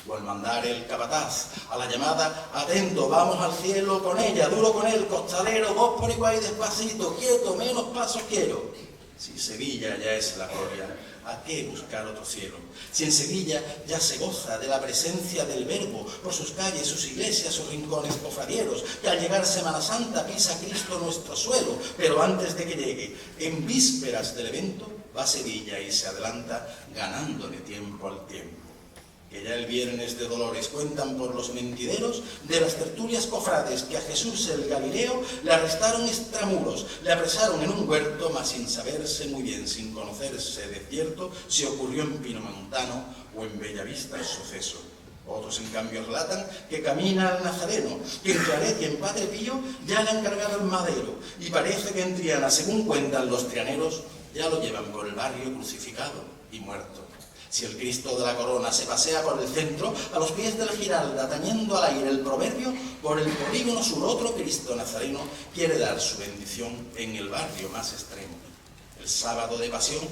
O al mandar el capataz a la llamada, atento, vamos al cielo con ella, duro con él, costalero, vos por igual y despacito, quieto, menos pasos quiero. Si Sevilla ya es la gloria, ¿a qué buscar otro cielo? Si en Sevilla ya se goza de la presencia del Verbo, por sus calles, sus iglesias, sus rincones cofradieros, que al llegar Semana Santa pisa Cristo nuestro suelo, pero antes de que llegue, en vísperas del evento, va Sevilla y se adelanta, ganándole tiempo al tiempo. Que ya el viernes de Dolores cuentan por los mentideros de las tertulias cofrades que a Jesús el Galileo le arrestaron extramuros, le apresaron en un huerto, mas sin saberse muy bien, sin conocerse de cierto, si ocurrió en Pinomontano o en Bellavista el suceso. Otros, en cambio, relatan que camina al Nazareno, que en Claret y en Padre Pío ya le han cargado el madero, y parece que en Triana, según cuentan los trianeros, ya lo llevan por el barrio crucificado y muerto. Si el Cristo de la Corona se pasea por el centro, a los pies del Giralda, tañendo al aire el proverbio, por el polígono sur otro Cristo nazareno quiere dar su bendición en el barrio más extremo. El sábado de pasión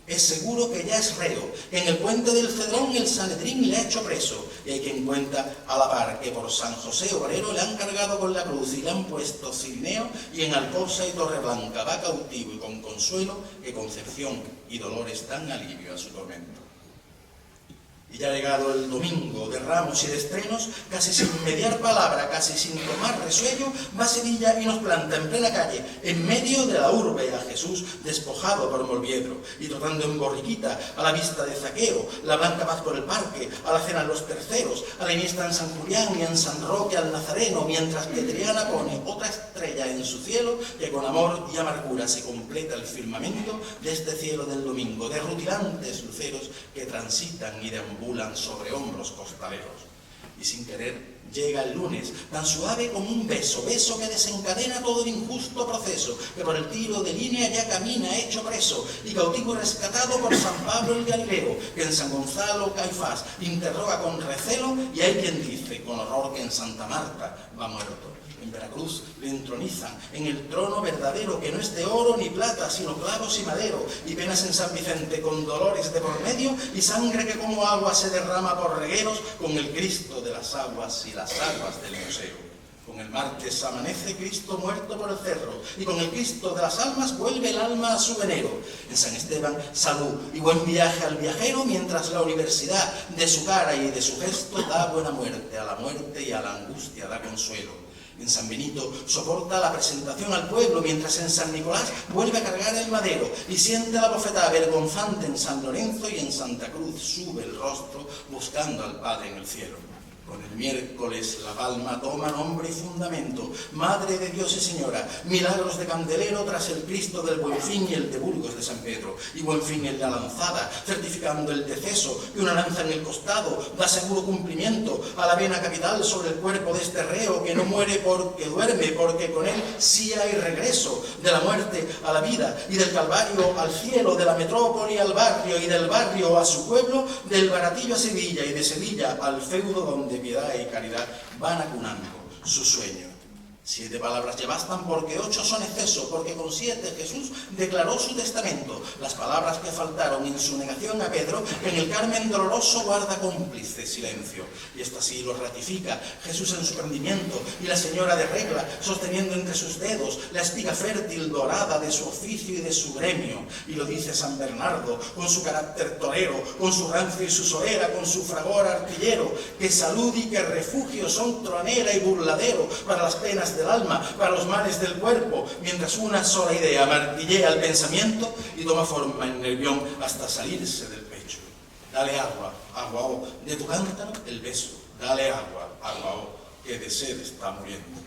es seguro que ya es reo, que en el puente del Cedrón el Sanedrín le ha hecho preso, y hay quien cuenta a la par que por San José Obrero le han cargado con la cruz y le han puesto Cirineo, y en Alcosa y Torreblanca va cautivo y con consuelo, que Concepción y Dolores dan alivio a su tormento. Y ya llegado el domingo de Ramos y de estrenos, casi sin mediar palabra, casi sin tomar resuello, va a Sevilla y nos planta en plena calle, en medio de la urbe, a Jesús despojado por Molviedro, y trotando en borriquita, a la vista de Zaqueo, la blanca paz por el parque, a la cena en los terceros, a la iniesta en San Julián y en San Roque al Nazareno, mientras que Triana pone otra estrella en su cielo, que con amor y amargura se completa el firmamento de este cielo del domingo, de rutilantes luceros que transitan y deambulan sobre hombros costaleros. Y sin querer llega el lunes, tan suave como un beso, beso que desencadena todo el injusto proceso, que por el tiro de línea ya camina hecho preso, y cautivo y rescatado por San Pablo el Galileo, que en San Gonzalo Caifás interroga con recelo, y hay quien dice con horror que en Santa Marta va muerto. En Veracruz le entronizan en el trono verdadero, que no es de oro ni plata, sino clavos y madero, y penas en San Vicente con dolores de por medio, y sangre que como agua se derrama por regueros, con el Cristo de las aguas y las aguas del museo. Con el martes amanece Cristo muerto por el cerro, y con el Cristo de las almas vuelve el alma a su venero. En San Esteban, salud y buen viaje al viajero, mientras la universidad de su cara y de su gesto da buena muerte a la muerte y a la angustia da consuelo. En San Benito soporta la presentación al pueblo, mientras en San Nicolás vuelve a cargar el madero y siente la bofetada vergonzante en San Lorenzo, y en Santa Cruz sube el rostro buscando al Padre en el cielo. Con el miércoles la palma toma nombre y fundamento, Madre de Dios y Señora, milagros de candelero tras el Cristo del Buenfín y el de Burgos de San Pedro, y Buenfín en la lanzada, certificando el deceso, que una lanza en el costado da seguro cumplimiento a la vena capital sobre el cuerpo de este reo, que no muere porque duerme, porque con él sí hay regreso, de la muerte a la vida, y del Calvario al cielo, de la metrópoli al barrio, y del barrio a su pueblo, del baratillo a Sevilla, y de Sevilla al feudo donde piedad y caridad van acunando su sueño. 7 palabras ya bastan, porque 8 son exceso, porque con 7 Jesús declaró su testamento. Las palabras que faltaron en su negación a Pedro, en el Carmen doloroso guarda cómplice silencio. Y esto así lo ratifica Jesús en su prendimiento, y la señora de regla, sosteniendo entre sus dedos la espiga fértil dorada de su oficio y de su gremio. Y lo dice San Bernardo, con su carácter torero, con su rancio y su solera, con su fragor artillero, que salud y que refugio son tronera y burladero para las penas del alma, para los males del cuerpo, mientras una sola idea martillea el pensamiento y toma forma en nervión hasta salirse del pecho. Dale agua, agua, oh, de tu cántaro el beso, dale agua, agua, oh, que de sed está muriendo.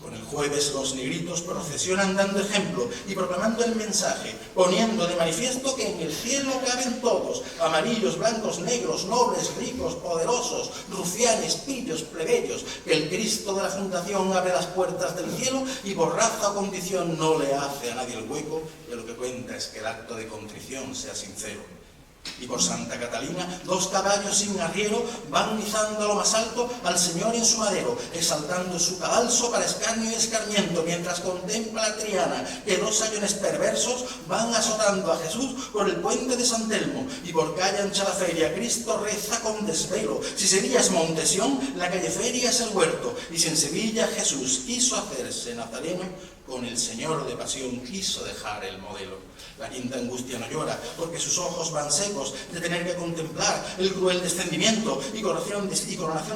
Con el jueves los negritos procesionan dando ejemplo y proclamando el mensaje, poniendo de manifiesto que en el cielo caben todos, amarillos, blancos, negros, nobles, ricos, poderosos, rufianes, pillos, plebeyos, que el Cristo de la fundación abre las puertas del cielo y por raza o condición no le hace a nadie el hueco, que lo que cuenta es que el acto de contrición sea sincero. Y por Santa Catalina, 2 caballos sin arriero van izando a lo más alto al Señor en su madero, exaltando su cadalso para escarnio y escarmiento, mientras contempla a Triana, que 2 sayones perversos van azotando a Jesús por el puente de San Telmo, y por calle ancha la feria, Cristo reza con desvelo. Si Sevilla es Montesión, la calle Feria es el huerto, y si en Sevilla Jesús quiso hacerse nazareno, con el Señor de pasión quiso dejar el modelo. La quinta angustia no llora, porque sus ojos van secos de tener que contemplar el cruel descendimiento y coronación de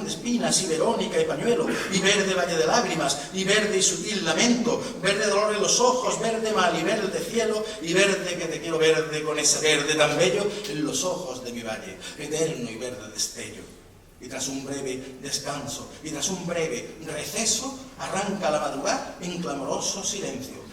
espinas, y Verónica y pañuelo, y verde valle de lágrimas, y verde y sutil lamento, verde dolor en los ojos, verde mal y verde cielo, y verde que te quiero verde con ese verde tan bello en los ojos de mi valle, eterno y verde destello. Y tras un breve descanso, y tras un breve receso, arranca la madrugada en clamoroso silencio.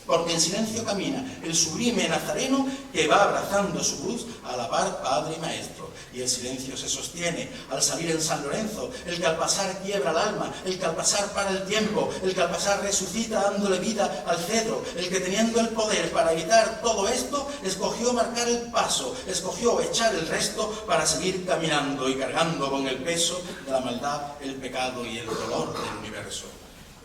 Porque en silencio camina el sublime nazareno que va abrazando su cruz a la par Padre y Maestro. Y el silencio se sostiene al salir en San Lorenzo, el que al pasar quiebra el alma, el que al pasar para el tiempo, el que al pasar resucita dándole vida al cedro, el que teniendo el poder para evitar todo esto, escogió marcar el paso, escogió echar el resto para seguir caminando y cargando con el peso de la maldad, el pecado y el dolor del universo.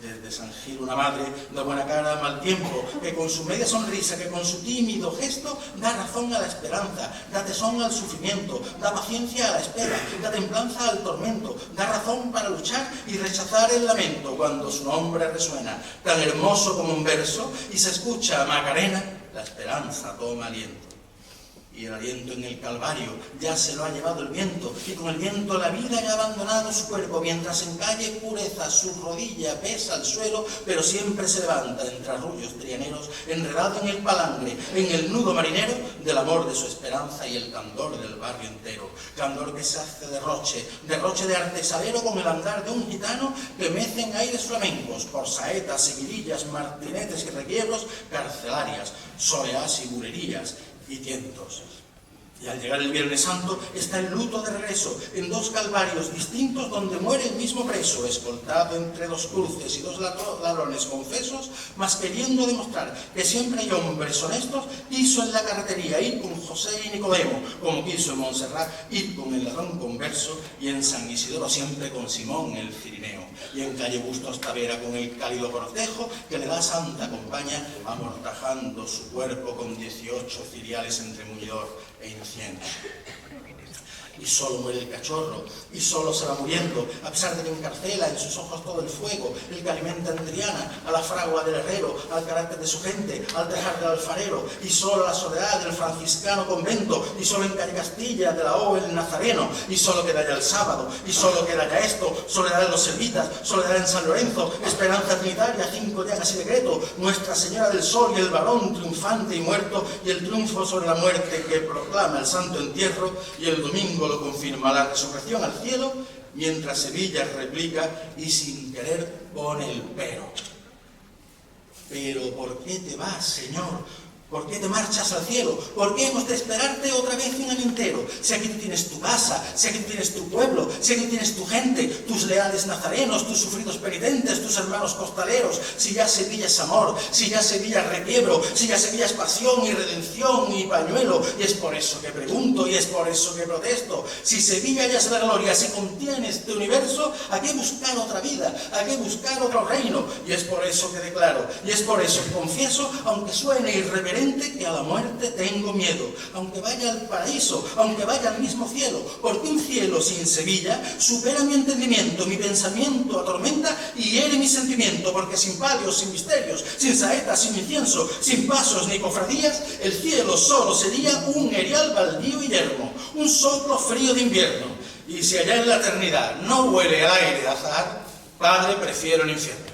Desde San Gil una madre de buena cara a mal tiempo, que con su media sonrisa, que con su tímido gesto, da razón a la esperanza, da tesón al sufrimiento, da paciencia a la espera, da templanza al tormento, da razón para luchar y rechazar el lamento, cuando su nombre resuena, tan hermoso como un verso, y se escucha Macarena, la esperanza toma aliento. Y el aliento en el Calvario ya se lo ha llevado el viento, y con el viento la vida ya ha abandonado su cuerpo, mientras en calle pureza su rodilla pesa al suelo, pero siempre se levanta entre arrullos trianeros, enredado en el palangre, en el nudo marinero del amor de su esperanza y el candor del barrio entero. Candor que se hace derroche de artesanero con el andar de un gitano que mece en aires flamencos, por saetas, seguidillas, martinetes y requiebros, carcelarias, soleas y bulerías y tientos. Y al llegar el Viernes Santo está el luto de regreso en 2 calvarios distintos donde muere el mismo preso, escoltado entre 2 cruces y 2 ladrones confesos, mas queriendo demostrar que siempre hay hombres honestos, quiso en la carretería ir con José y Nicodemo, como quiso en Montserrat ir con el ladrón converso, y en San Isidoro siempre con Simón el Cirineo, y en calle Bustos Tavera con el cálido cortejo que le da santa compañía, amortajando su cuerpo con 18 ciriales entre muñidor e incienso. Y solo muere el cachorro, y solo se va muriendo, a pesar de que encarcela en sus ojos todo el fuego, el que alimenta en Triana, a la fragua del herrero, al carácter de su gente, al tejar del alfarero, y solo la soledad del franciscano convento, y solo en calle Castilla de la O el nazareno, y solo queda ya el sábado, y solo queda ya esto, soledad de los servitas, soledad en San Lorenzo, esperanza trinitaria, 5 llagas y decreto, Nuestra Señora del Sol y el varón triunfante y muerto, y el triunfo sobre la muerte que proclama el santo entierro, y el domingo lo confirma la resurrección al cielo, mientras Sevilla replica y sin querer pone el pero. Pero ¿por qué te vas, Señor? ¿Por qué te marchas al cielo? ¿Por qué hemos de esperarte otra vez un año entero? Si aquí tú tienes tu casa, si aquí tú tienes tu pueblo, si aquí tienes tu gente, tus leales nazarenos, tus sufridos penitentes, tus hermanos costaleros, si ya Sevilla es amor, si ya Sevilla es requiebro, si ya Sevilla es pasión y redención y pañuelo, y es por eso que pregunto y es por eso que protesto. Si Sevilla ya es la gloria, si contiene este universo, ¿a qué buscar otra vida? ¿A qué buscar otro reino? Y es por eso que declaro, y es por eso que confieso, aunque suene irreverente, que a la muerte tengo miedo, aunque vaya al paraíso, aunque vaya al mismo cielo, porque un cielo sin Sevilla supera mi entendimiento, mi pensamiento atormenta y hiere mi sentimiento, porque sin palios, sin misterios, sin saetas, sin incienso, sin pasos ni cofradías, el cielo solo sería un erial baldío y yermo, un soplo frío de invierno. Y si allá en la eternidad no huele el aire de azahar, Padre, prefiero el infierno.